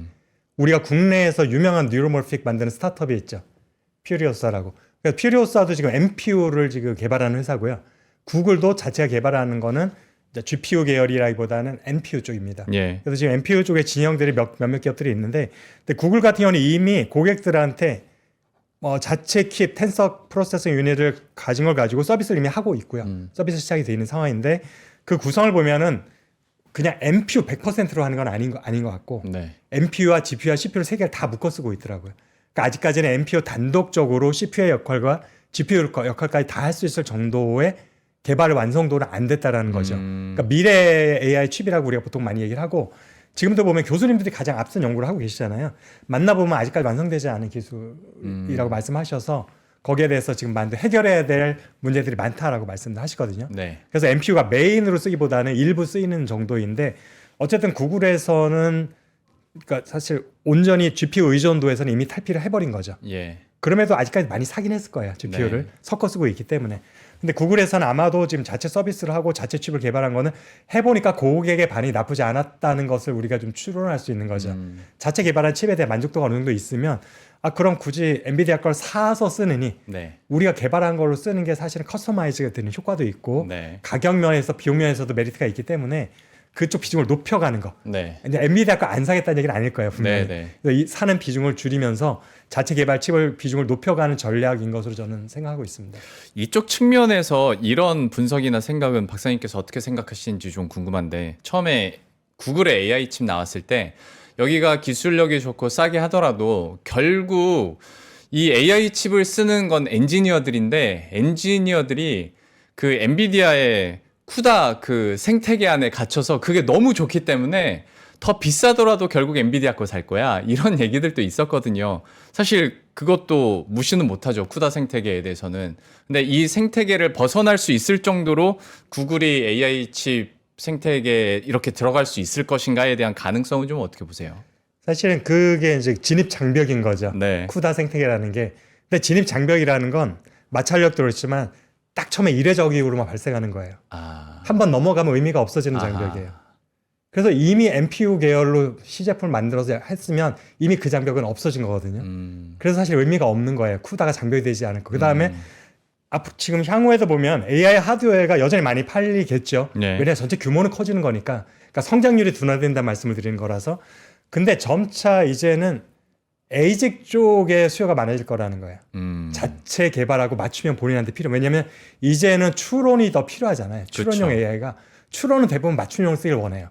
우리가 국내에서 유명한 뉴로몰픽 만드는 스타트업이 있죠. 퓨리오사라고. 그러니까 퓨리오사도 지금 NPU를 지금 개발하는 회사고요. 구글도 자체가 개발하는 거는 이제 GPU 계열이라기보다는 NPU 쪽입니다. 예. 그래서 지금 NPU 쪽에 진영들이 몇몇 기업들이 있는데 근데 구글 같은 경우는 이미 고객들한테 자체 킵 텐서 프로세싱 유닛을 가진 걸 가지고 서비스를 이미 하고 있고요. 서비스 시작이 돼 있는 상황인데 그 구성을 보면은 그냥 NPU 100%로 하는 건 아닌 것 같고 네. NPU와 GPU와 CPU를 세 개를 다 묶어 쓰고 있더라고요. 그러니까 아직까지는 NPU 단독적으로 CPU의 역할과 GPU 역할까지 다 할 수 있을 정도의 개발 완성도는 안 됐다라는 거죠. 그러니까 미래 AI 칩이라고 우리가 보통 많이 얘기를 하고 지금도 보면 교수님들이 가장 앞선 연구를 하고 계시잖아요. 만나보면 아직까지 완성되지 않은 기술이라고 말씀하셔서 거기에 대해서 지금 해결해야 될 문제들이 많다라고 말씀도 하시거든요. 네. 그래서 NPU가 메인으로 쓰기보다는 일부 쓰이는 정도인데 어쨌든 구글에서는 그러니까 사실 온전히 GPU 의존도에서는 이미 탈피를 해버린 거죠. 예. 그럼에도 아직까지 많이 사긴 했을 거예요. GPU를 네. 섞어 쓰고 있기 때문에. 근데 구글에서는 아마도 지금 자체 서비스를 하고 자체 칩을 개발한 거는 해보니까 고객의 반응이 나쁘지 않았다는 것을 우리가 좀 추론할 수 있는 거죠. 자체 개발한 칩에 대한 만족도가 어느 정도 있으면 그럼 굳이 엔비디아 걸 사서 쓰느니 네. 우리가 개발한 걸로 쓰는 게 사실은 커스터마이즈가 되는 효과도 있고 네. 가격 면에서 비용 면에서도 메리트가 있기 때문에 그쪽 비중을 높여가는 거. 네. 이제 엔비디아 거 안 사겠다는 얘기는 아닐 거예요, 분명히. 네. 그래서 이 사는 비중을 줄이면서 자체 개발 칩을 비중을 높여가는 전략인 것으로 저는 생각하고 있습니다. 이쪽 측면에서 이런 분석이나 생각은 박사님께서 어떻게 생각하시는지 좀 궁금한데 처음에 구글의 AI 칩 나왔을 때 여기가 기술력이 좋고 싸게 하더라도 결국 이 AI 칩을 쓰는 건 엔지니어들인데 엔지니어들이 그 엔비디아의 쿠다 그 생태계 안에 갇혀서 그게 너무 좋기 때문에 더 비싸더라도 결국 엔비디아 거 살 거야. 이런 얘기들도 있었거든요. 사실 그것도 무시는 못하죠. 쿠다 생태계에 대해서는. 근데 이 생태계를 벗어날 수 있을 정도로 구글이 AI 칩 생태계에 이렇게 들어갈 수 있을 것인가에 대한 가능성은 좀 어떻게 보세요? 사실은 그게 이제 진입 장벽인 거죠. 네. 쿠다 생태계라는 게. 근데 진입 장벽이라는 건 마찰력도 그렇지만 딱 처음에 이례적으로만 발생하는 거예요. 한번 넘어가면 의미가 없어지는 장벽이에요. 그래서 이미 NPU 계열로 시제품을 만들어서 했으면 이미 그 장벽은 없어진 거거든요. 그래서 사실 의미가 없는 거예요. 쿠다가 장벽이 되지 않고. 그 다음에 지금 향후에도 보면 AI 하드웨어가 여전히 많이 팔리겠죠. 네. 왜냐하면 전체 규모는 커지는 거니까. 그러니까 성장률이 둔화된다는 말씀을 드리는 거라서. 근데 점차 이제는 ASIC 쪽에 수요가 많아질 거라는 거예요. 자체 개발하고 맞추면 본인한테 필요. 왜냐하면 이제는 추론이 더 필요하잖아요. 추론용 그렇죠. AI가. 추론은 대부분 맞춤형을 쓰길 원해요.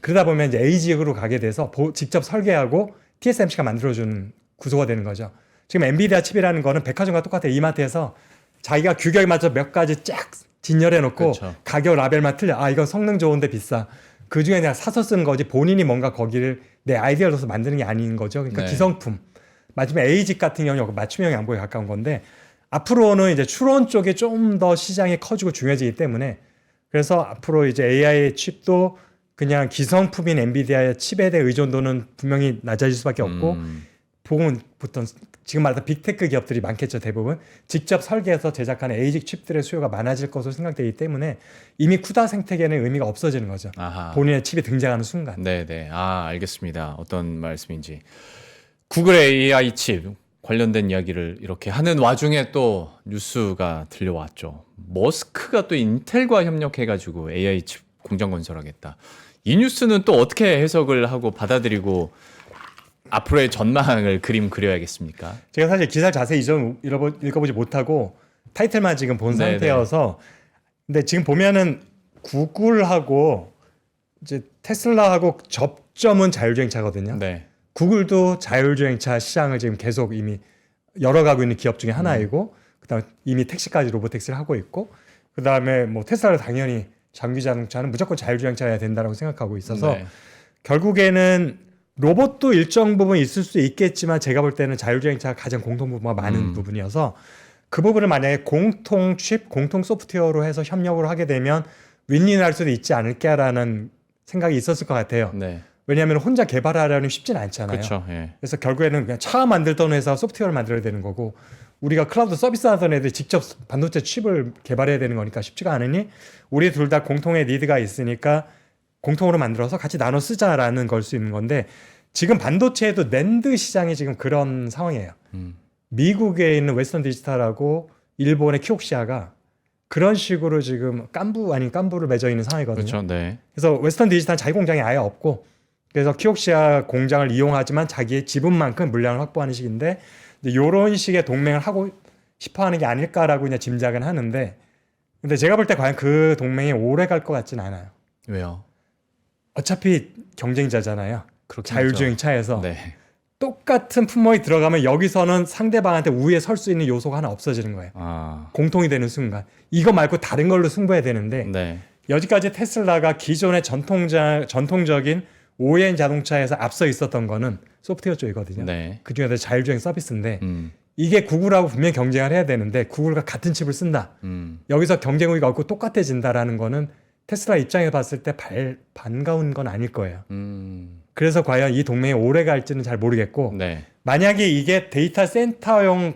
그러다 보면 이제 ASIC으로 가게 돼서 직접 설계하고 TSMC가 만들어주는 구조가 되는 거죠. 지금 엔비디아 칩이라는 거는 백화점과 똑같아요. 이마트에서 자기가 규격에 맞춰 몇 가지 쫙 진열해 놓고 그렇죠. 가격 라벨만 틀려. 이거 성능 좋은데 비싸. 그 중에 그냥 사서 쓰는 거지 본인이 뭔가 거기를 내 아이디어를 넣어서 만드는 게 아닌 거죠. 그러니까 네. 기성품. 마지막에 ASIC 같은 경우는 맞춤형 양보에 가까운 건데 앞으로는 이제 추론 쪽이 좀 더 시장이 커지고 중요해지기 때문에 그래서 앞으로 이제 AI 칩도 그냥 기성품인 엔비디아의 칩에 대한 의존도는 분명히 낮아질 수밖에 없고 보통 지금 말하던 빅테크 기업들이 많겠죠. 대부분 직접 설계해서 제작하는 ASIC 칩들의 수요가 많아질 것으로 생각되기 때문에 이미 쿠다 생태계는 의미가 없어지는 거죠. 아하. 본인의 칩이 등장하는 순간. 네네. 알겠습니다. 어떤 말씀인지. 구글의 AI 칩 관련된 이야기를 이렇게 하는 와중에 또 뉴스가 들려왔죠. 머스크가 또 인텔과 협력해가지고 AI 칩 공장 건설하겠다. 이 뉴스는 또 어떻게 해석을 하고 받아들이고 앞으로의 전망을 그려야겠습니까? 제가 사실 기사를 자세히 읽어보지 못하고 타이틀만 지금 본 네네. 상태여서 근데 지금 보면은 구글하고 이제 테슬라하고 접점은 자율주행차거든요. 네. 구글도 자율주행차 시장을 지금 계속 이미 열어가고 있는 기업 중에 하나이고 그다음에 이미 택시까지 로보택시를 하고 있고 그다음에 뭐 테슬라를 당연히 장기 자동차는 무조건 자율주행차여야 된다고 생각하고 있어서 네. 결국에는 로봇도 일정 부분 있을 수 있겠지만 제가 볼 때는 자율주행차가 가장 공통부분가 많은 부분이어서 그 부분을 만약에 공통 칩, 공통 소프트웨어로 해서 협력을 하게 되면 윈윈할 수도 있지 않을까라는 생각이 있었을 것 같아요. 네. 왜냐하면 혼자 개발하려면 쉽지는 않잖아요. 그렇죠. 예. 그래서 결국에는 그냥 차 만들던 회사 소프트웨어를 만들어야 되는 거고 우리가 클라우드 서비스 하던 애들이 직접 반도체 칩을 개발해야 되는 거니까 쉽지가 않으니 우리 둘 다 공통의 니드가 있으니까 공통으로 만들어서 같이 나눠 쓰자라는 걸 수 있는 건데 지금 반도체에도 낸드 시장이 지금 그런 상황이에요. 미국에 있는 웨스턴 디지털하고 일본의 키옥시아가 그런 식으로 지금 깐부 아닌 깐부를 맺어 있는 상황이거든요. 그렇죠. 네. 그래서 웨스턴 디지털은 자기 공장이 아예 없고 그래서 키옥시아 공장을 이용하지만 자기의 지분만큼 물량을 확보하는 식인데 이런 식의 동맹을 하고 싶어하는 게 아닐까라고 그냥 짐작은 하는데 근데 제가 볼 때 과연 그 동맹이 오래 갈 것 같지는 않아요. 왜요? 어차피 경쟁자잖아요. 그렇긴 자율주행 하죠. 차에서 네. 똑같은 품목이 들어가면 여기서는 상대방한테 우위에 설 수 있는 요소가 하나 없어지는 거예요. 공통이 되는 순간 이거 말고 다른 걸로 승부해야 되는데 네. 여지까지 테슬라가 기존의 전통적인 OEM 자동차에서 앞서 있었던 거는 소프트웨어 쪽이거든요. 네. 그중에서 자율주행 서비스인데 이게 구글하고 분명히 경쟁을 해야 되는데 구글과 같은 칩을 쓴다. 여기서 경쟁 우위가 없고 똑같아진다라는 거는 테슬라 입장에 봤을 때 반가운 건 아닐 거예요. 그래서 과연 이 동맹이 오래 갈지는 잘 모르겠고 네. 만약에 이게 데이터 센터용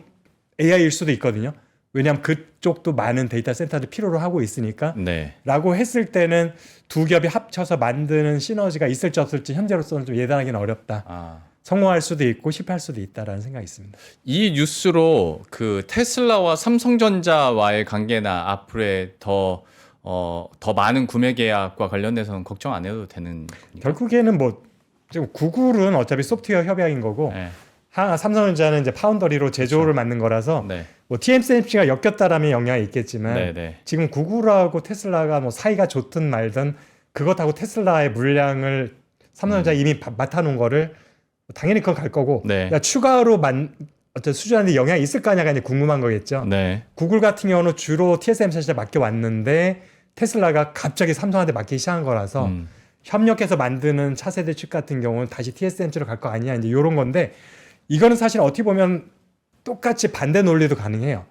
AI일 수도 있거든요. 왜냐하면 그쪽도 많은 데이터 센터를 필요로 하고 있으니까. 네. 라고 했을 때는 두 기업이 합쳐서 만드는 시너지가 있을지 없을지 현재로서는 좀 예단하기는 어렵다. 아. 성공할 수도 있고 실패할 수도 있다라는 생각이 있습니다. 이 뉴스로 그 테슬라와 삼성전자와의 관계나 앞으로의 더 많은 구매 계약과 관련돼서는 걱정 안 해도 되는 겁니까? 결국에는 뭐 지금 구글은 어차피 소프트웨어 협약인 거고 네. 삼성전자는 이제 파운더리로 제조를 맡는 거라서 네. 뭐 TSMC가 엮였다라면 영향이 있겠지만 네, 네. 지금 구글하고 테슬라가 뭐 사이가 좋든 말든 그것하고 테슬라의 물량을 삼성전자 이미 맡아놓은 거를 당연히 그건 갈 거고 네. 그러니까 추가로 어떤 수주하는데 영향이 있을 거냐가 이제 궁금한 거겠죠. 네. 구글 같은 경우는 주로 TSMC한테 맡겨왔는데 테슬라가 갑자기 삼성한테 맡기기 시작한 거라서 협력해서 만드는 차세대 칩 같은 경우는 다시 TSMC로 갈 거 아니냐 이제 이런 건데 이거는 사실 어떻게 보면 똑같이 반대 논리도 가능해요.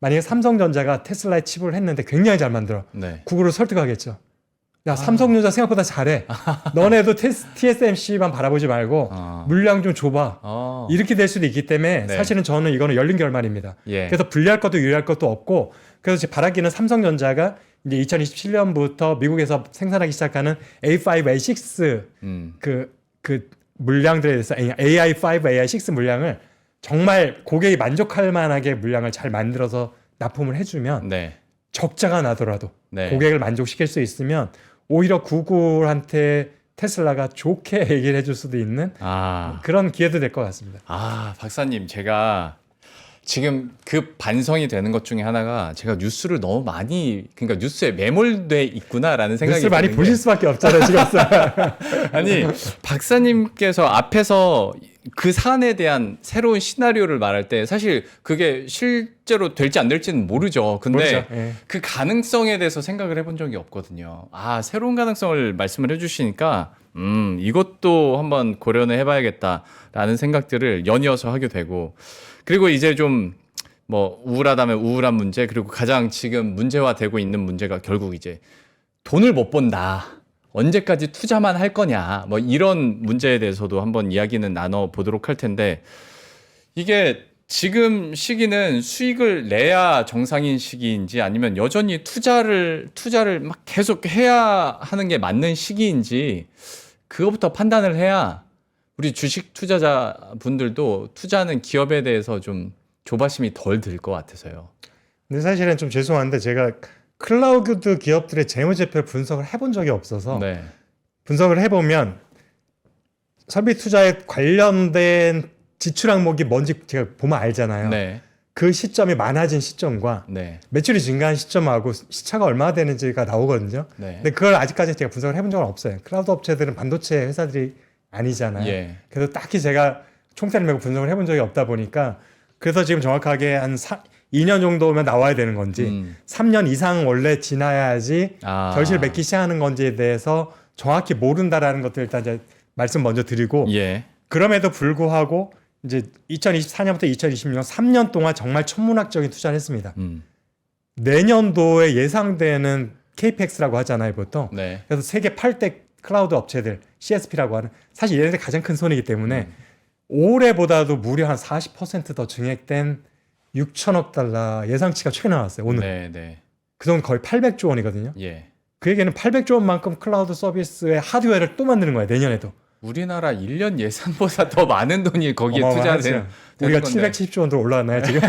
만약에 삼성전자가 테슬라의 칩을 했는데 굉장히 잘 만들어. 네. 구글을 설득하겠죠. 야, 삼성전자 생각보다 잘해. 너네도 TSMC만 바라보지 말고 물량 좀 줘봐. 이렇게 될 수도 있기 때문에 네. 사실은 저는 이거는 열린 결말입니다. 예. 그래서 불리할 것도 유리할 것도 없고 그래서 제 바라기는 삼성전자가 이제 2027년부터 미국에서 생산하기 시작하는 A5, A6 그 물량들에 대해서 AI5, AI6 물량을 정말 고객이 만족할 만하게 물량을 잘 만들어서 납품을 해주면 네. 적자가 나더라도 네. 고객을 만족시킬 수 있으면 오히려 구글한테 테슬라가 좋게 얘기를 해줄 수도 있는 그런 기회도 될 것 같습니다. 박사님, 제가 지금 그 반성이 되는 것 중에 하나가 제가 뉴스를 너무 많이, 그러니까 뉴스에 매몰돼 있구나라는 생각이 뉴스를 많이 드는 보실 게, 수밖에 없잖아요, 지금. 아니, 박사님께서 앞에서 그 사안에 대한 새로운 시나리오를 말할 때 사실 그게 실제로 될지 안 될지는 모르죠. 근데 모르죠. 예. 그 가능성에 대해서 생각을 해본 적이 없거든요. 새로운 가능성을 말씀을 해주시니까 이것도 한번 고려는 해봐야겠다라는 생각들을 연이어서 하게 되고, 그리고 이제 좀 뭐 우울하다면 우울한 문제, 그리고 가장 지금 문제화되고 있는 문제가 결국 이제 돈을 못 번다. 언제까지 투자만 할 거냐. 뭐 이런 문제에 대해서도 한번 이야기는 나눠 보도록 할 텐데, 이게 지금 시기는 수익을 내야 정상인 시기인지 아니면 여전히 투자를 막 계속 해야 하는 게 맞는 시기인지 그것부터 판단을 해야 우리 주식 투자자분들도 투자하는 기업에 대해서 좀 조바심이 덜 들 것 같아서요. 근데 사실은 좀 죄송한데 제가 클라우드 기업들의 재무제표를 분석을 해본 적이 없어서 네. 분석을 해보면 설비 투자에 관련된 지출 항목이 뭔지 제가 보면 알잖아요. 네. 그 시점이 많아진 시점과 네. 매출이 증가한 시점하고 시차가 얼마나 되는지가 나오거든요. 네. 근데 그걸 아직까지 제가 분석을 해본 적은 없어요. 클라우드 업체들은 반도체 회사들이 아니잖아요. 예. 그래서 딱히 제가 총대를 메고 분석을 해본 적이 없다 보니까 그래서 지금 정확하게 한 2년 정도면 나와야 되는 건지 3년 이상 원래 지나야지 결실을 맺기 시작하는 건지에 대해서 정확히 모른다라는 것들 일단 이제 말씀 먼저 드리고 예. 그럼에도 불구하고 이제 2024년부터 2026년 3년 동안 정말 천문학적인 투자를 했습니다. 내년도에 예상되는 KPX라고 하잖아요, 보통. 네. 그래서 세계 8대 클라우드 업체들, CSP라고 하는, 사실 얘네들 가장 큰 손이기 때문에 올해보다도 무려 한 40%더 증액된 6천억 달러 예상치가 최근에 나왔어요, 오늘. 네, 네. 그 정도 거의 800조 원이거든요. 예. 그 얘기는 800조 원만큼 클라우드 서비스의 하드웨어를 또 만드는 거예요, 내년에도. 우리나라 1년 예산보다 더 많은 돈이 거기에 투자되는 우리가 건데. 770조 원으로 올라왔나요, 지금?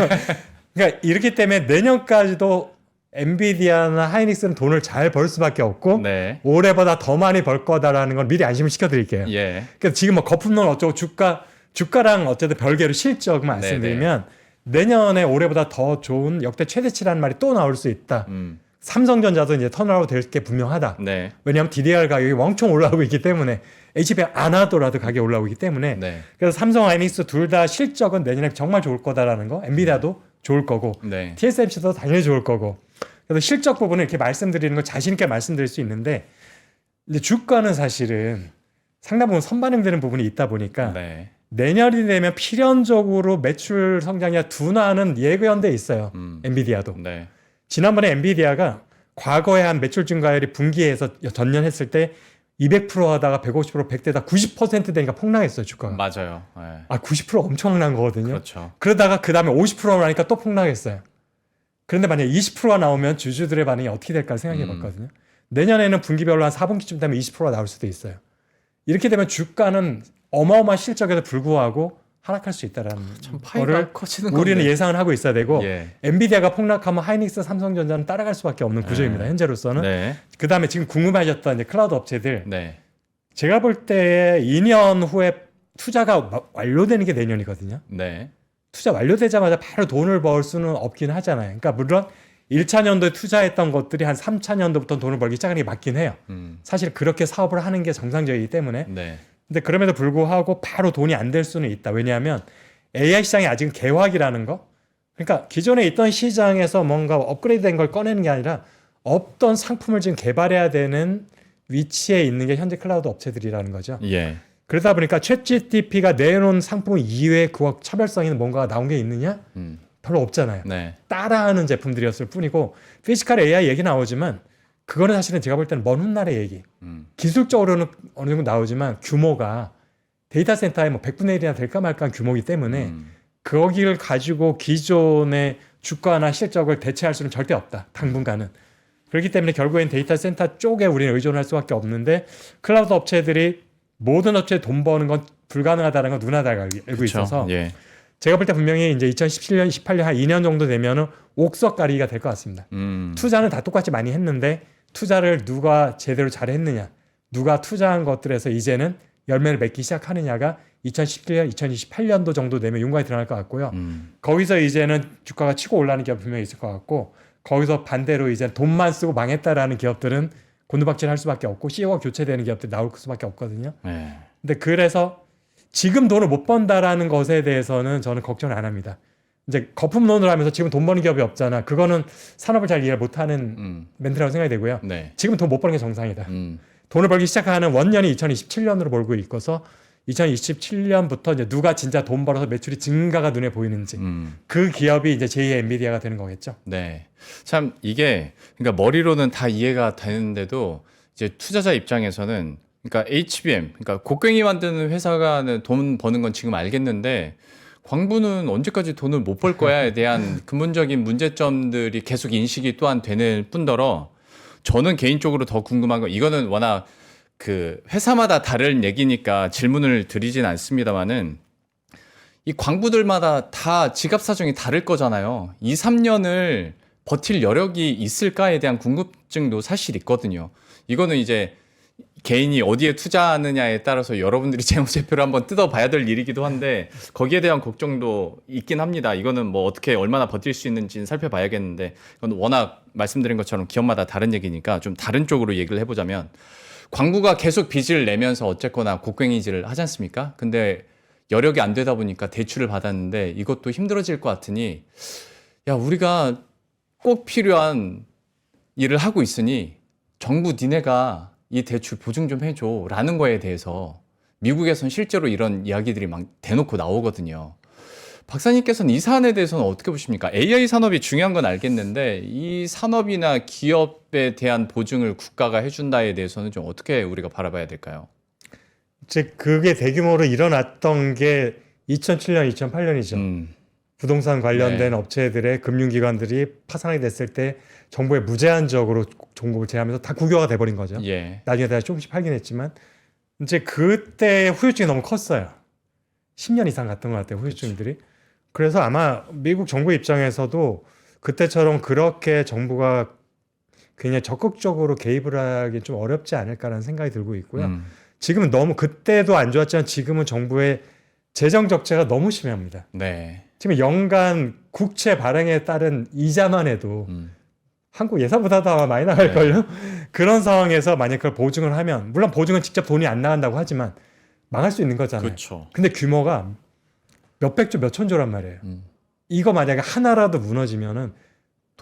그러니까 이렇기 때문에 내년까지도 엔비디아나 하이닉스는 돈을 잘 벌 수밖에 없고 네. 올해보다 더 많이 벌 거다라는 걸 미리 안심을 시켜드릴게요. 예. 그러니까 지금 뭐 거품론 어쩌고 주가랑 어쨌든 별개로 실적 말씀드리면 내년에 올해보다 더 좋은 역대 최대치라는 말이 또 나올 수 있다. 삼성전자도 이제 턴어라운드 될 게 분명하다. 네. 왜냐하면 DDR 가격이 왕창 올라오고 있기 때문에 HBM 안 하더라도 가격이 올라오고 있기 때문에 네. 그래서 삼성 하이닉스 둘 다 실적은 내년에 정말 좋을 거다라는 거, 엔비디아도 좋을 거고 네. TSMC도 당연히 좋을 거고 그래서 실적 부분을 이렇게 말씀드리는 건 자신 있게 말씀드릴 수 있는데 근데 주가는 사실은 상당 부분 선반영되는 부분이 있다 보니까 네. 내년이 되면 필연적으로 매출 성장이 둔화는 예견돼 있어요. 엔비디아도. 네. 지난번에 엔비디아가 과거에 한 매출 증가율이 분기에서 전년 했을 때 200% 하다가 150%, 100대다 90% 되니까 폭락했어요, 주가가. 맞아요. 네. 90% 엄청난 거거든요. 그렇죠. 그러다가 그 다음에 50%로 하니까 또 폭락했어요. 그런데 만약에 20%가 나오면 주주들의 반응이 어떻게 될까 생각해 봤거든요. 내년에는 분기별로 한 4분기쯤 되면 20%가 나올 수도 있어요. 이렇게 되면 주가는 어마어마한 실적에도 불구하고 하락할 수 있다라는 참 거를 파이가 커지는 건데. 우리는 예상을 하고 있어야 되고 예. 엔비디아가 폭락하면 하이닉스, 삼성전자는 따라갈 수밖에 없는 구조입니다. 현재로서는. 네. 그다음에 지금 궁금하셨던 이제 클라우드 업체들 네. 제가 볼 때 2년 후에 투자가 완료되는 게 내년이거든요. 네. 투자 완료되자마자 바로 돈을 벌 수는 없긴 하잖아요. 그러니까 물론 1차 년도에 투자했던 것들이 한 3차 년도부터 돈을 벌기 시작하는 게 맞긴 해요. 사실 그렇게 사업을 하는 게 정상적이기 때문에. 네. 근데 그럼에도 불구하고 바로 돈이 안 될 수는 있다. 왜냐하면 AI 시장이 아직은 개화기라는 거. 그러니까 기존에 있던 시장에서 뭔가 업그레이드된 걸 꺼내는 게 아니라 없던 상품을 지금 개발해야 되는 위치에 있는 게 현재 클라우드 업체들이라는 거죠. 예. 그러다 보니까 챗GPT가 내놓은 상품 이외에 그와 차별성 있는 뭔가가 나온 게 있느냐? 별로 없잖아요. 네. 따라하는 제품들이었을 뿐이고 피지컬 AI 얘기 나오지만 그거는 사실은 제가 볼 때는 먼 훗날의 얘기. 기술적으로는 어느 정도 나오지만 규모가 데이터 센터의 뭐 100분의 1이나 될까 말까 한 규모이기 때문에 거기를 가지고 기존의 주가나 실적을 대체할 수는 절대 없다. 당분간은. 그렇기 때문에 결국엔 데이터 센터 쪽에 우리는 의존할 수밖에 없는데 클라우드 업체들이 모든 업체에 돈 버는 건 불가능하다는 건 누구나 다 알고 그쵸. 있어서 예. 제가 볼 때 분명히 이제 2017년, 18년 한 2년 정도 되면은 옥석가리기가 될 것 같습니다. 투자는 다 똑같이 많이 했는데 투자를 누가 제대로 잘했느냐, 누가 투자한 것들에서 이제는 열매를 맺기 시작하느냐가 2017년, 2028년도 정도 되면 윤곽이 드러날 것 같고요. 거기서 이제는 주가가 치고 올라가는 기업 분명히 있을 것 같고 거기서 반대로 이제 돈만 쓰고 망했다라는 기업들은 곤두박질할 수밖에 없고 CEO가 교체되는 기업들이 나올 수밖에 없거든요. 네. 근데 그래서 지금 돈을 못 번다라는 것에 대해서는 저는 걱정을 안 합니다. 이제 거품론을 하면서 지금 돈 버는 기업이 없잖아. 그거는 산업을 잘 이해 못하는 멘트라고 생각이 되고요. 네. 지금 돈 못 버는 게 정상이다. 돈을 벌기 시작하는 원년이 2027년으로 벌고 있어서 2027년부터 이제 누가 진짜 돈 벌어서 매출이 증가가 눈에 보이는지 그 기업이 이제 제2의 엔비디아가 되는 거겠죠. 네. 참 이게 그러니까 머리로는 다 이해가 되는데도 이제 투자자 입장에서는 그러니까 HBM 그러니까 곡괭이 만드는 회사가 돈 버는 건 지금 알겠는데 광부는 언제까지 돈을 못 벌 거야에 대한 근본적인 문제점들이 계속 인식이 또한 되는 뿐더러 저는 개인적으로 더 궁금한 건 이거는 워낙 그 회사마다 다른 얘기니까 질문을 드리진 않습니다만은 이 광부들마다 다 지갑 사정이 다를 거잖아요. 2, 3년을 버틸 여력이 있을까에 대한 궁금증도 사실 있거든요. 이거는 이제 개인이 어디에 투자하느냐에 따라서 여러분들이 재무제표를 한번 뜯어봐야 될 일이기도 한데 거기에 대한 걱정도 있긴 합니다. 이거는 뭐 어떻게 얼마나 버틸 수 있는지는 살펴봐야겠는데 이건 워낙 말씀드린 것처럼 기업마다 다른 얘기니까 좀 다른 쪽으로 얘기를 해보자면 광부가 계속 빚을 내면서 어쨌거나 곡괭이질을 하지 않습니까? 근데 여력이 안 되다 보니까 대출을 받았는데 이것도 힘들어질 것 같으니 야 우리가 꼭 필요한 일을 하고 있으니 정부 니네가 이 대출 보증 좀 해줘 라는 거에 대해서 미국에선 실제로 이런 이야기들이 막 대놓고 나오거든요. 박사님께서는 이 사안에 대해서는 어떻게 보십니까? AI 산업이 중요한 건 알겠는데 이 산업이나 기업에 대한 보증을 국가가 해준다에 대해서는 좀 어떻게 우리가 바라봐야 될까요? 즉 그게 대규모로 일어났던 게 2007년, 2008년이죠. 부동산 관련된 네. 업체들의 금융기관들이 파산하게 됐을 때 정부에 무제한적으로 종목을 제한하면서 다 국유화가 돼버린 거죠. 예. 나중에 다시 조금씩 팔긴 했지만 이제 그때 후유증이 너무 컸어요. 10년 이상 갔던 것 같아요, 후유증들이. 그래서 아마 미국 정부 입장에서도 그때처럼 그렇게 정부가 굉장히 적극적으로 개입을 하기 좀 어렵지 않을까라는 생각이 들고 있고요. 지금은 너무 그때도 안 좋았지만 지금은 정부의 재정 적체가 너무 심합니다. 네. 지금 연간 국채 발행에 따른 이자만 해도 한국 예산보다도 아마 많이 나갈걸요? 그런 상황에서 만약 그걸 보증을 하면 물론 보증은 직접 돈이 안 나간다고 하지만 망할 수 있는 거잖아요. 그렇죠. 근데 규모가 몇백조, 몇천조란 말이에요. 이거 만약에 하나라도 무너지면은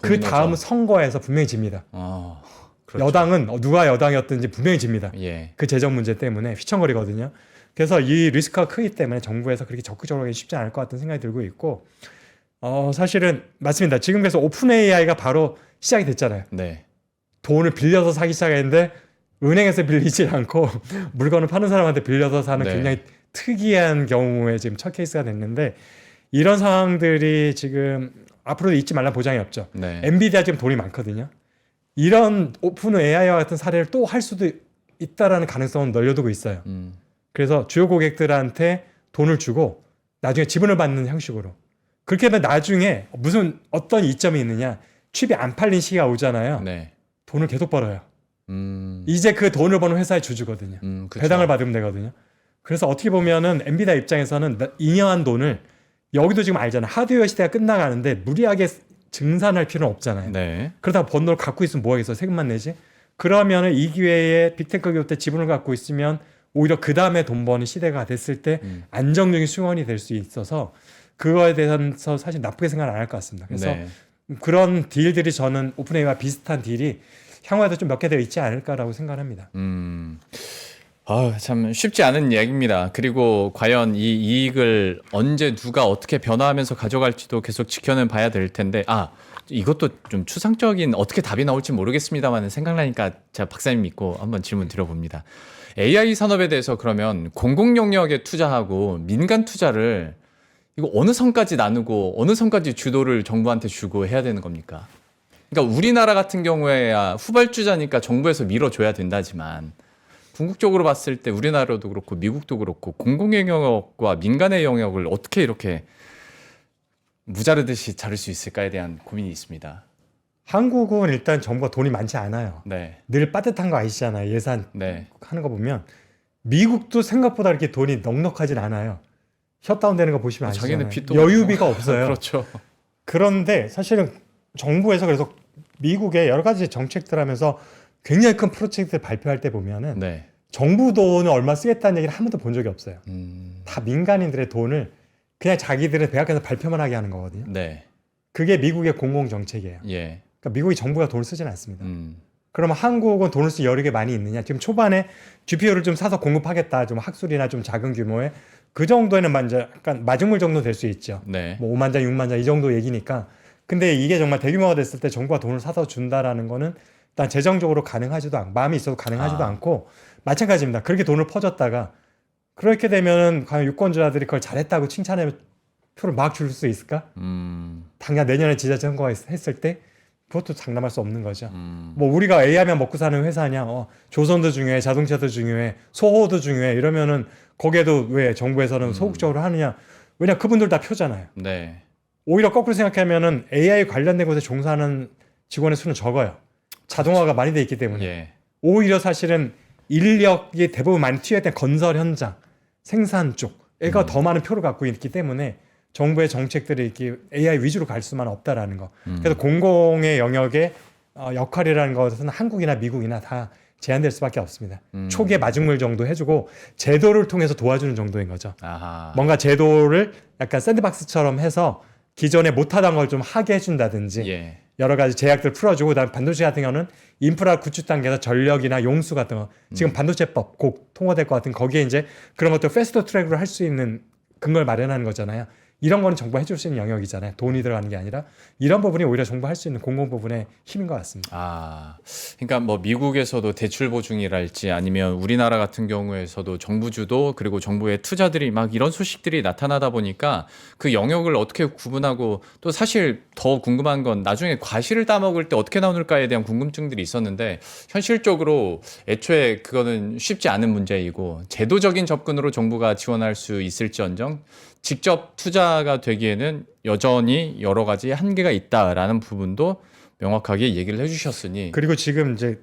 그 다음 거죠. 선거에서 분명히 집니다. 아, 그렇죠. 여당은 누가 여당이었든지 분명히 집니다. 예. 그 재정 문제 때문에 휘청거리거든요. 그래서 이 리스크가 크기 때문에 정부에서 그렇게 적극적으로 하기 쉽지 않을 것 같은 생각이 들고 있고 사실은 맞습니다. 지금 그래서 오픈 AI가 바로 시작이 됐잖아요. 네. 돈을 빌려서 사기 시작했는데 은행에서 빌리지 않고 물건을 파는 사람한테 빌려서 사는 네. 굉장히 특이한 경우에 지금 첫 케이스가 됐는데 이런 상황들이 지금 앞으로도 잊지 말라는 보장이 없죠. 네. 엔비디아 지금 돈이 많거든요. 이런 오픈 AI와 같은 사례를 또 할 수도 있다라는 가능성은 널려두고 있어요. 그래서 주요 고객들한테 돈을 주고 나중에 지분을 받는 형식으로. 그렇게 되면 나중에 무슨 어떤 이점이 있느냐. 칩이 안 팔린 시기가 오잖아요. 네. 돈을 계속 벌어요. 음. 이제 그 돈을 버는 회사의 주주거든요. 그쵸. 배당을 받으면 되거든요. 그래서 어떻게 보면은 엔비디아 입장에서는 잉여한 돈을 여기도 지금 알잖아요. 하드웨어 시대가 끝나가는데 무리하게 증산할 필요는 없잖아요. 네. 그러다가 번 돈을 갖고 있으면 뭐 하겠어? 세금만 내지? 그러면은 이 기회에 빅테크 기업 때 지분을 갖고 있으면 오히려 그 다음에 돈 버는 시대가 됐을 때 안정적인 수익원이 될 수 있어서 그거에 대해서 사실 나쁘게 생각 안 할 것 같습니다. 그래서 네. 그런 딜들이 저는 오픈AI와 비슷한 딜이 향후에도 좀 몇 개 되어 있지 않을까라고 생각합니다. 참 쉽지 않은 이야기입니다. 그리고 과연 이 이익을 언제 누가 어떻게 변화하면서 가져갈지도 계속 지켜는 봐야 될 텐데, 이것도 좀 추상적인 어떻게 답이 나올지 모르겠습니다만 생각나니까 제가 박사님 믿고 한번 질문 드려봅니다. AI 산업에 대해서 그러면 공공 영역에 투자하고 민간 투자를 이거 어느 선까지 나누고 어느 선까지 주도를 정부한테 주고 해야 되는 겁니까? 그러니까 우리나라 같은 경우에야 후발주자니까 정부에서 밀어줘야 된다지만 궁극적으로 봤을 때 우리나라도 그렇고 미국도 그렇고 공공의 영역과 민간의 영역을 어떻게 이렇게 무자르듯이 자를 수 있을까에 대한 고민이 있습니다. 한국은 일단 정부가 돈이 많지 않아요. 네. 늘 빠듯한 거 아시잖아요. 예산 네. 하는 거 보면 미국도 생각보다 이렇게 돈이 넉넉하진 않아요. 셧다운 되는 거 보시면 아시잖아요. 자기는 빚도 여유비가 없어요. 그렇죠. 그런데 사실은 정부에서 그래서 미국의 여러 가지 정책들 하면서 굉장히 큰 프로젝트를 발표할 때 보면은 네. 정부 돈을 얼마 쓰겠다는 얘기를 한 번도 본 적이 없어요. 음. 다 민간인들의 돈을 그냥 자기들은 백악관에서 발표만 하게 하는 거거든요. 네. 그게 미국의 공공 정책이에요. 예. 그러니까 미국이 정부가 돈을 쓰진 않습니다. 음. 그러면 한국은 돈을 쓸 여력이 많이 있느냐? 지금 초반에 GPU를 좀 사서 공급하겠다. 좀 학술이나 좀 작은 규모의 그 정도에는 먼저 약간 마중물 정도 될 수 있죠. 네. 뭐 5만 장, 6만 장 이 정도 얘기니까. 근데 이게 정말 대규모가 됐을 때 정부가 돈을 사서 준다라는 거는 일단 재정적으로 가능하지도 않고 마음이 있어도 가능하지도 않고 마찬가지입니다. 그렇게 돈을 퍼줬다가 그렇게 되면은 과연 유권자들이 그걸 잘했다고 칭찬의 표를 막 줄 수 있을까? 당장 내년에 지자체 선거했을 때 그것도 장담할 수 없는 거죠. 뭐 우리가 A하면 먹고 사는 회사냐? 조선도 중요해, 자동차도 중요해, 소호도 중요해. 이러면은 거기에도 왜 정부에서는 소극적으로 하느냐? 왜냐 그분들 다 표잖아요. 네. 오히려 거꾸로 생각하면은 AI 관련된 곳에 종사하는 직원의 수는 적어요. 자동화가 많이 돼 있기 때문에. 예. 오히려 사실은 인력이 대부분 많이 투여했던 건설 현장, 생산 쪽에가 더 많은 표를 갖고 있기 때문에 정부의 정책들이 이렇게 AI 위주로 갈 수만 없다라는 거. 그래서 공공의 영역의 역할이라는 것은 한국이나 미국이나 다 제한될 수밖에 없습니다. 초기에 마중물 정도 해주고 제도를 통해서 도와주는 정도인 거죠. 아하. 뭔가 제도를 약간 샌드박스처럼 해서 기존에 못하던 걸 좀 하게 해준다든지 예. 여러 가지 제약들 풀어주고 그다음 반도체 같은 경우는 인프라 구축 단계에서 전력이나 용수 같은 거 지금 반도체법 곧 통과될 것 같은 거기에 이제 그런 것들 패스트 트랙으로 할 수 있는 근거를 마련하는 거잖아요. 이런 거는 정부가 해줄 수 있는 영역이잖아요. 돈이 들어가는 게 아니라 이런 부분이 오히려 정부가 할 수 있는 공공 부분의 힘인 것 같습니다. 그러니까 뭐 미국에서도 대출 보증이랄지 아니면 우리나라 같은 경우에서도 정부 주도 그리고 정부의 투자들이 막 이런 소식들이 나타나다 보니까 그 영역을 어떻게 구분하고 또 사실 더 궁금한 건 나중에 과실을 따먹을 때 어떻게 나눌까에 대한 궁금증들이 있었는데 현실적으로 애초에 그거는 쉽지 않은 문제이고 제도적인 접근으로 정부가 지원할 수 있을지언정 직접 투자가 되기에는 여전히 여러 가지 한계가 있다라는 부분도 명확하게 얘기를 해주셨으니 그리고 지금 이제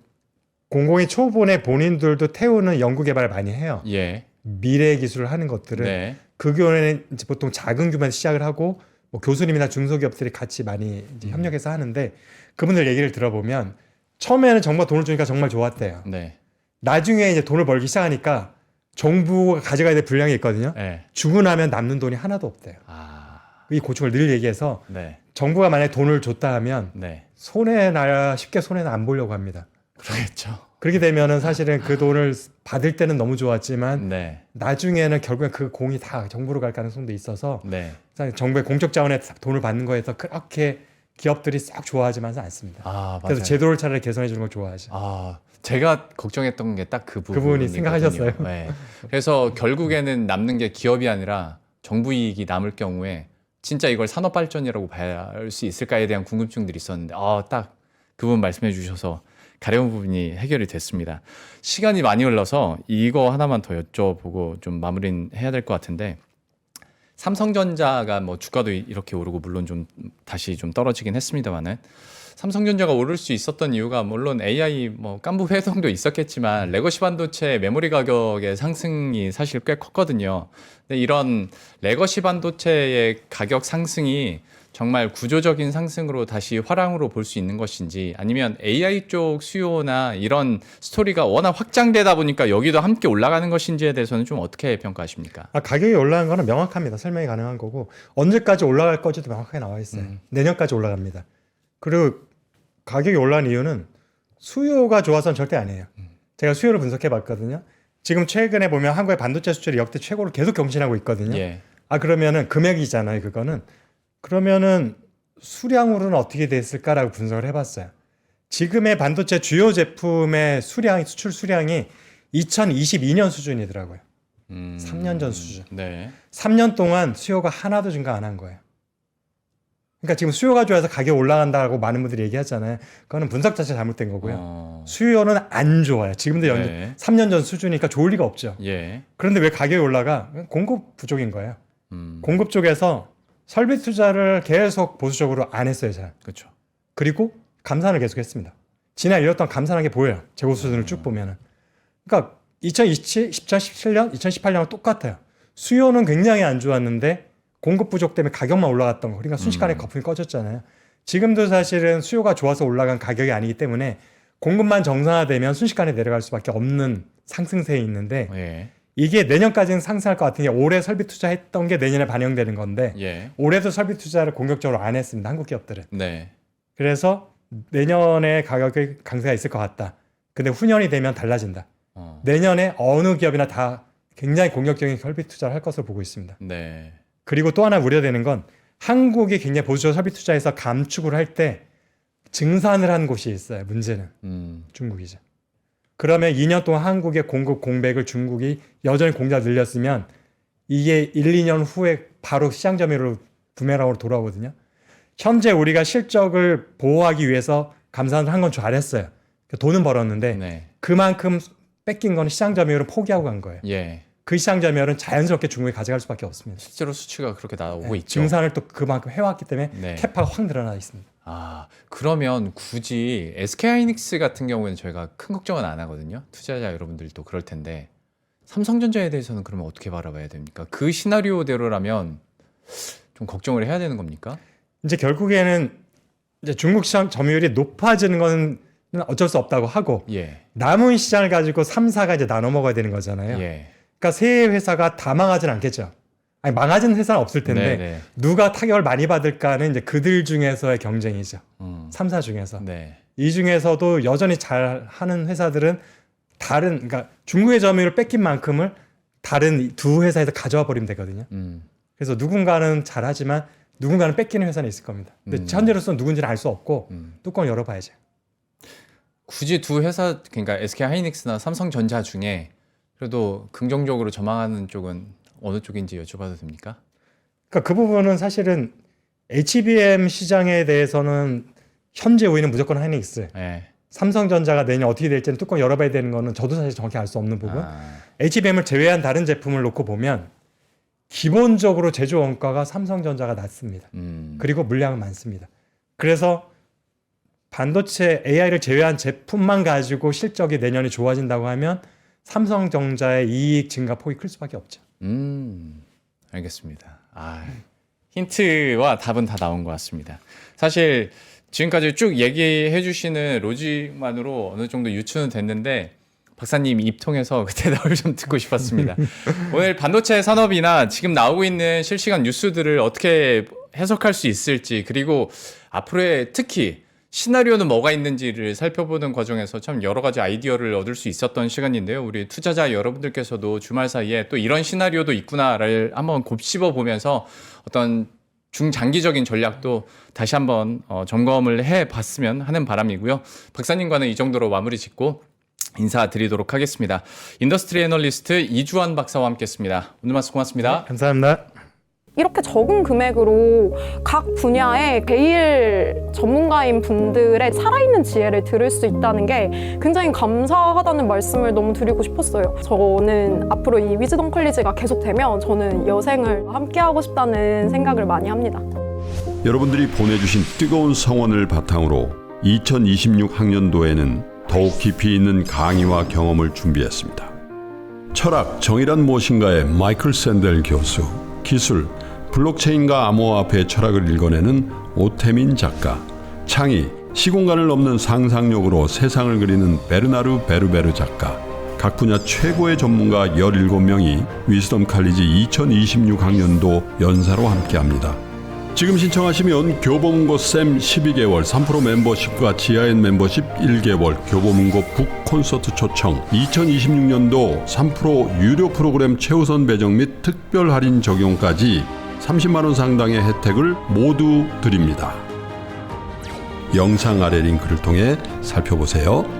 공공의 초본에 본인들도 태우는 연구 개발 많이 해요. 예, 미래 기술을 하는 것들은 네, 그 경우에는 이제 보통 작은 규모에서 시작을 하고 뭐 교수님이나 중소기업들이 같이 많이 이제 협력해서 하는데 그분들 얘기를 들어보면 처음에는 정부가 돈을 주니까 정말 좋았대요. 네, 나중에 이제 돈을 벌기 시작하니까 정부가 가져가야 될 분량이 있거든요. 네. 주고 나면 남는 돈이 하나도 없대요. 이 고충을 늘 얘기해서 네, 정부가 만약에 돈을 줬다 하면 네, 손해나야 쉽게 손해는 안 보려고 합니다. 그렇겠죠. 그렇게 되면은 사실은 그 돈을 받을 때는 너무 좋았지만 네, 나중에는 결국엔 그 공이 다 정부로 갈 가능성도 있어서 네. 정부의 공적 자원에 돈을 받는 거에서 그렇게 기업들이 싹 좋아하지만 않습니다. 맞아요. 그래서 제도를 차라리 개선해 주는 걸 좋아하죠. 제가 걱정했던 게 딱 그 부분이 생각하셨어요? 네. 그래서 결국에는 남는 게 기업이 아니라 정부 이익이 남을 경우에 진짜 이걸 산업 발전이라고 봐야 할 수 있을까에 대한 궁금증들이 있었는데 딱 그 부분 말씀해 주셔서 가려운 부분이 해결이 됐습니다. 시간이 많이 흘러서 이거 하나만 더 여쭤보고 좀 마무리는 해야 될 것 같은데 삼성전자가 뭐 주가도 이렇게 오르고 물론 좀 다시 좀 떨어지긴 했습니다만은 삼성전자가 오를 수 있었던 이유가 물론 AI 뭐 깐부 회동도 있었겠지만 레거시 반도체 메모리 가격의 상승이 사실 꽤 컸거든요. 근데 이런 레거시 반도체의 가격 상승이 정말 구조적인 상승으로 다시 화랑으로 볼 수 있는 것인지 아니면 AI 쪽 수요나 이런 스토리가 워낙 확장되다 보니까 여기도 함께 올라가는 것인지에 대해서는 좀 어떻게 평가하십니까? 가격이 올라간 거는 명확합니다. 설명이 가능한 거고 언제까지 올라갈 건지도 명확하게 나와 있어요. 내년까지 올라갑니다. 그리고 가격이 올라간 이유는 수요가 좋아서는 절대 아니에요. 제가 수요를 분석해 봤거든요. 지금 최근에 보면 한국의 반도체 수출이 역대 최고를 계속 경신하고 있거든요. 예. 그러면은 금액이잖아요, 그거는. 그러면은 수량으로는 어떻게 됐을까라고 분석을 해봤어요. 지금의 반도체 주요 제품의 수출 수량이 2022년 수준이더라고요. 3년 전 수준. 네. 3년 동안 수요가 하나도 증가 안 한 거예요. 그러니까 지금 수요가 좋아서 가격 올라간다고 많은 분들이 얘기하잖아요. 그거는 분석 자체가 잘못된 거고요. 수요는 안 좋아요. 지금도 네. 3년 전 수준이니까 좋을 리가 없죠. 예. 그런데 왜 가격이 올라가? 공급 부족인 거예요. 공급 쪽에서 설비 투자를 계속 보수적으로 안 했어요, 잘. 그렇죠. 그리고 감산을 계속했습니다. 지난 1년 동안 감산한 게 보여요. 재고 수준을 쭉 보면은. 그러니까 2017, 2017년, 2018년과 똑같아요. 수요는 굉장히 안 좋았는데 공급 부족 때문에 가격만 올라갔던 거. 그러니까 순식간에 거품이 꺼졌잖아요. 지금도 사실은 수요가 좋아서 올라간 가격이 아니기 때문에 공급만 정상화되면 순식간에 내려갈 수밖에 없는 상승세에 있는데 예. 이게 내년까지는 상승할 것 같은 게 올해 설비 투자했던 게 내년에 반영되는 건데 예. 올해도 설비 투자를 공격적으로 안 했습니다. 한국 기업들은. 네. 그래서 내년에 가격의 강세가 있을 것 같다. 근데 후년이 되면 달라진다. 내년에 어느 기업이나 다 굉장히 공격적인 설비 투자를 할 것으로 보고 있습니다. 네. 그리고 또 하나 우려되는 건 한국이 굉장히 보수적 설비 투자에서 감축을 할 때 증산을 한 곳이 있어요. 문제는 중국이죠. 그러면 2년 동안 한국의 공급 공백을 중국이 여전히 공장 늘렸으면 이게 1, 2년 후에 바로 시장 점유율로 부메랑으로 돌아오거든요. 현재 우리가 실적을 보호하기 위해서 감산을 한 건 잘했어요. 돈은 벌었는데 네. 그만큼 뺏긴 거는 시장 점유율을 포기하고 간 거예요. 예. 그 시장 점유율은 자연스럽게 중국이 가져갈 수밖에 없습니다. 실제로 수치가 그렇게 나오고 있죠. 증산을 또 그만큼 해왔기 때문에 네. 캐파가 확 늘어나 있습니다. 그러면 굳이 SK하이닉스 같은 경우에는 저희가 큰 걱정은 안 하거든요. 투자자 여러분들도 그럴 텐데 삼성전자에 대해서는 그러면 어떻게 바라봐야 됩니까? 그 시나리오대로라면 좀 걱정을 해야 되는 겁니까? 이제 결국에는 이제 중국 시장 점유율이 높아지는 건 어쩔 수 없다고 하고 예. 남은 시장을 가지고 3, 4가 이제 나눠 먹어야 되는 거잖아요. 예. 그러니까 세 회사가 다 망하진 않겠죠. 아니, 망하진 회사는 없을 텐데 네네. 누가 타격을 많이 받을까는 이제 그들 중에서의 경쟁이죠. 3, 4 중에서. 네. 이 중에서도 여전히 잘 하는 회사들은 다른, 그러니까 중국의 점유율을 뺏긴 만큼을 다른 두 회사에서 가져와 버리면 되거든요. 그래서 누군가는 잘하지만 누군가는 뺏기는 회사는 있을 겁니다. 근데 현재로서는 누군지는 알 수 없고 뚜껑을 열어봐야죠. 굳이 두 회사, 그러니까 SK하이닉스나 삼성전자 중에 그래도 긍정적으로 전망하는 쪽은 어느 쪽인지 여쭤봐도 됩니까? 그러니까 그 부분은 사실은 HBM 시장에 대해서는 현재 우위는 무조건 하이닉스. 예. 삼성전자가 내년 어떻게 될지는 뚜껑 열어봐야 되는 거는 저도 사실 정확히 알 수 없는 부분. HBM을 제외한 다른 제품을 놓고 보면 기본적으로 제조 원가가 삼성전자가 낮습니다. 그리고 물량은 많습니다. 그래서 반도체 AI를 제외한 제품만 가지고 실적이 내년에 좋아진다고 하면 삼성전자의 이익 증가 폭이 클 수밖에 없죠. 알겠습니다. 힌트와 답은 다 나온 것 같습니다. 사실 지금까지 쭉 얘기해 주시는 로직만으로 어느 정도 유추는 됐는데 박사님 입 통해서 그 대답을 좀 듣고 싶었습니다. 오늘 반도체 산업이나 지금 나오고 있는 실시간 뉴스들을 어떻게 해석할 수 있을지, 그리고 앞으로의 특히 시나리오는 뭐가 있는지를 살펴보는 과정에서 참 여러 가지 아이디어를 얻을 수 있었던 시간인데요. 우리 투자자 여러분들께서도 주말 사이에 또 이런 시나리오도 있구나를 한번 곱씹어 보면서 어떤 중장기적인 전략도 다시 한번 점검을 해봤으면 하는 바람이고요. 박사님과는 이 정도로 마무리 짓고 인사드리도록 하겠습니다. 인더스트리 애널리스트 이주환 박사와 함께했습니다. 오늘 말씀 고맙습니다. 감사합니다. 이렇게 적은 금액으로 각 분야의 제일 전문가인 분들의 살아있는 지혜를 들을 수 있다는 게 굉장히 감사하다는 말씀을 너무 드리고 싶었어요. 저는 앞으로 이 위즈덤 컬리지가 계속되면 저는 여생을 함께하고 싶다는 생각을 많이 합니다. 여러분들이 보내주신 뜨거운 성원을 바탕으로 2026 학년도에는 더욱 깊이 있는 강의와 경험을 준비했습니다. 철학, 정의란 무엇인가의 마이클 샌델 교수, 기술, 블록체인과 암호화폐의 철학을 읽어내는 오태민 작가, 창의, 시공간을 넘는 상상력으로 세상을 그리는 베르나르 베르베르 작가, 각 분야 최고의 전문가 17명이 위즈덤 칼리지 2026 학년도 연사로 함께합니다. 지금 신청하시면 교보문고 쌤 12개월, 3프로 멤버십과 지하엔 멤버십 1개월, 교보문고 북 콘서트 초청, 2026년도 3프로 유료 프로그램 최우선 배정 및 특별 할인 적용까지 30만 원 상당의 혜택을 모두 드립니다. 영상 아래 링크를 통해 살펴보세요.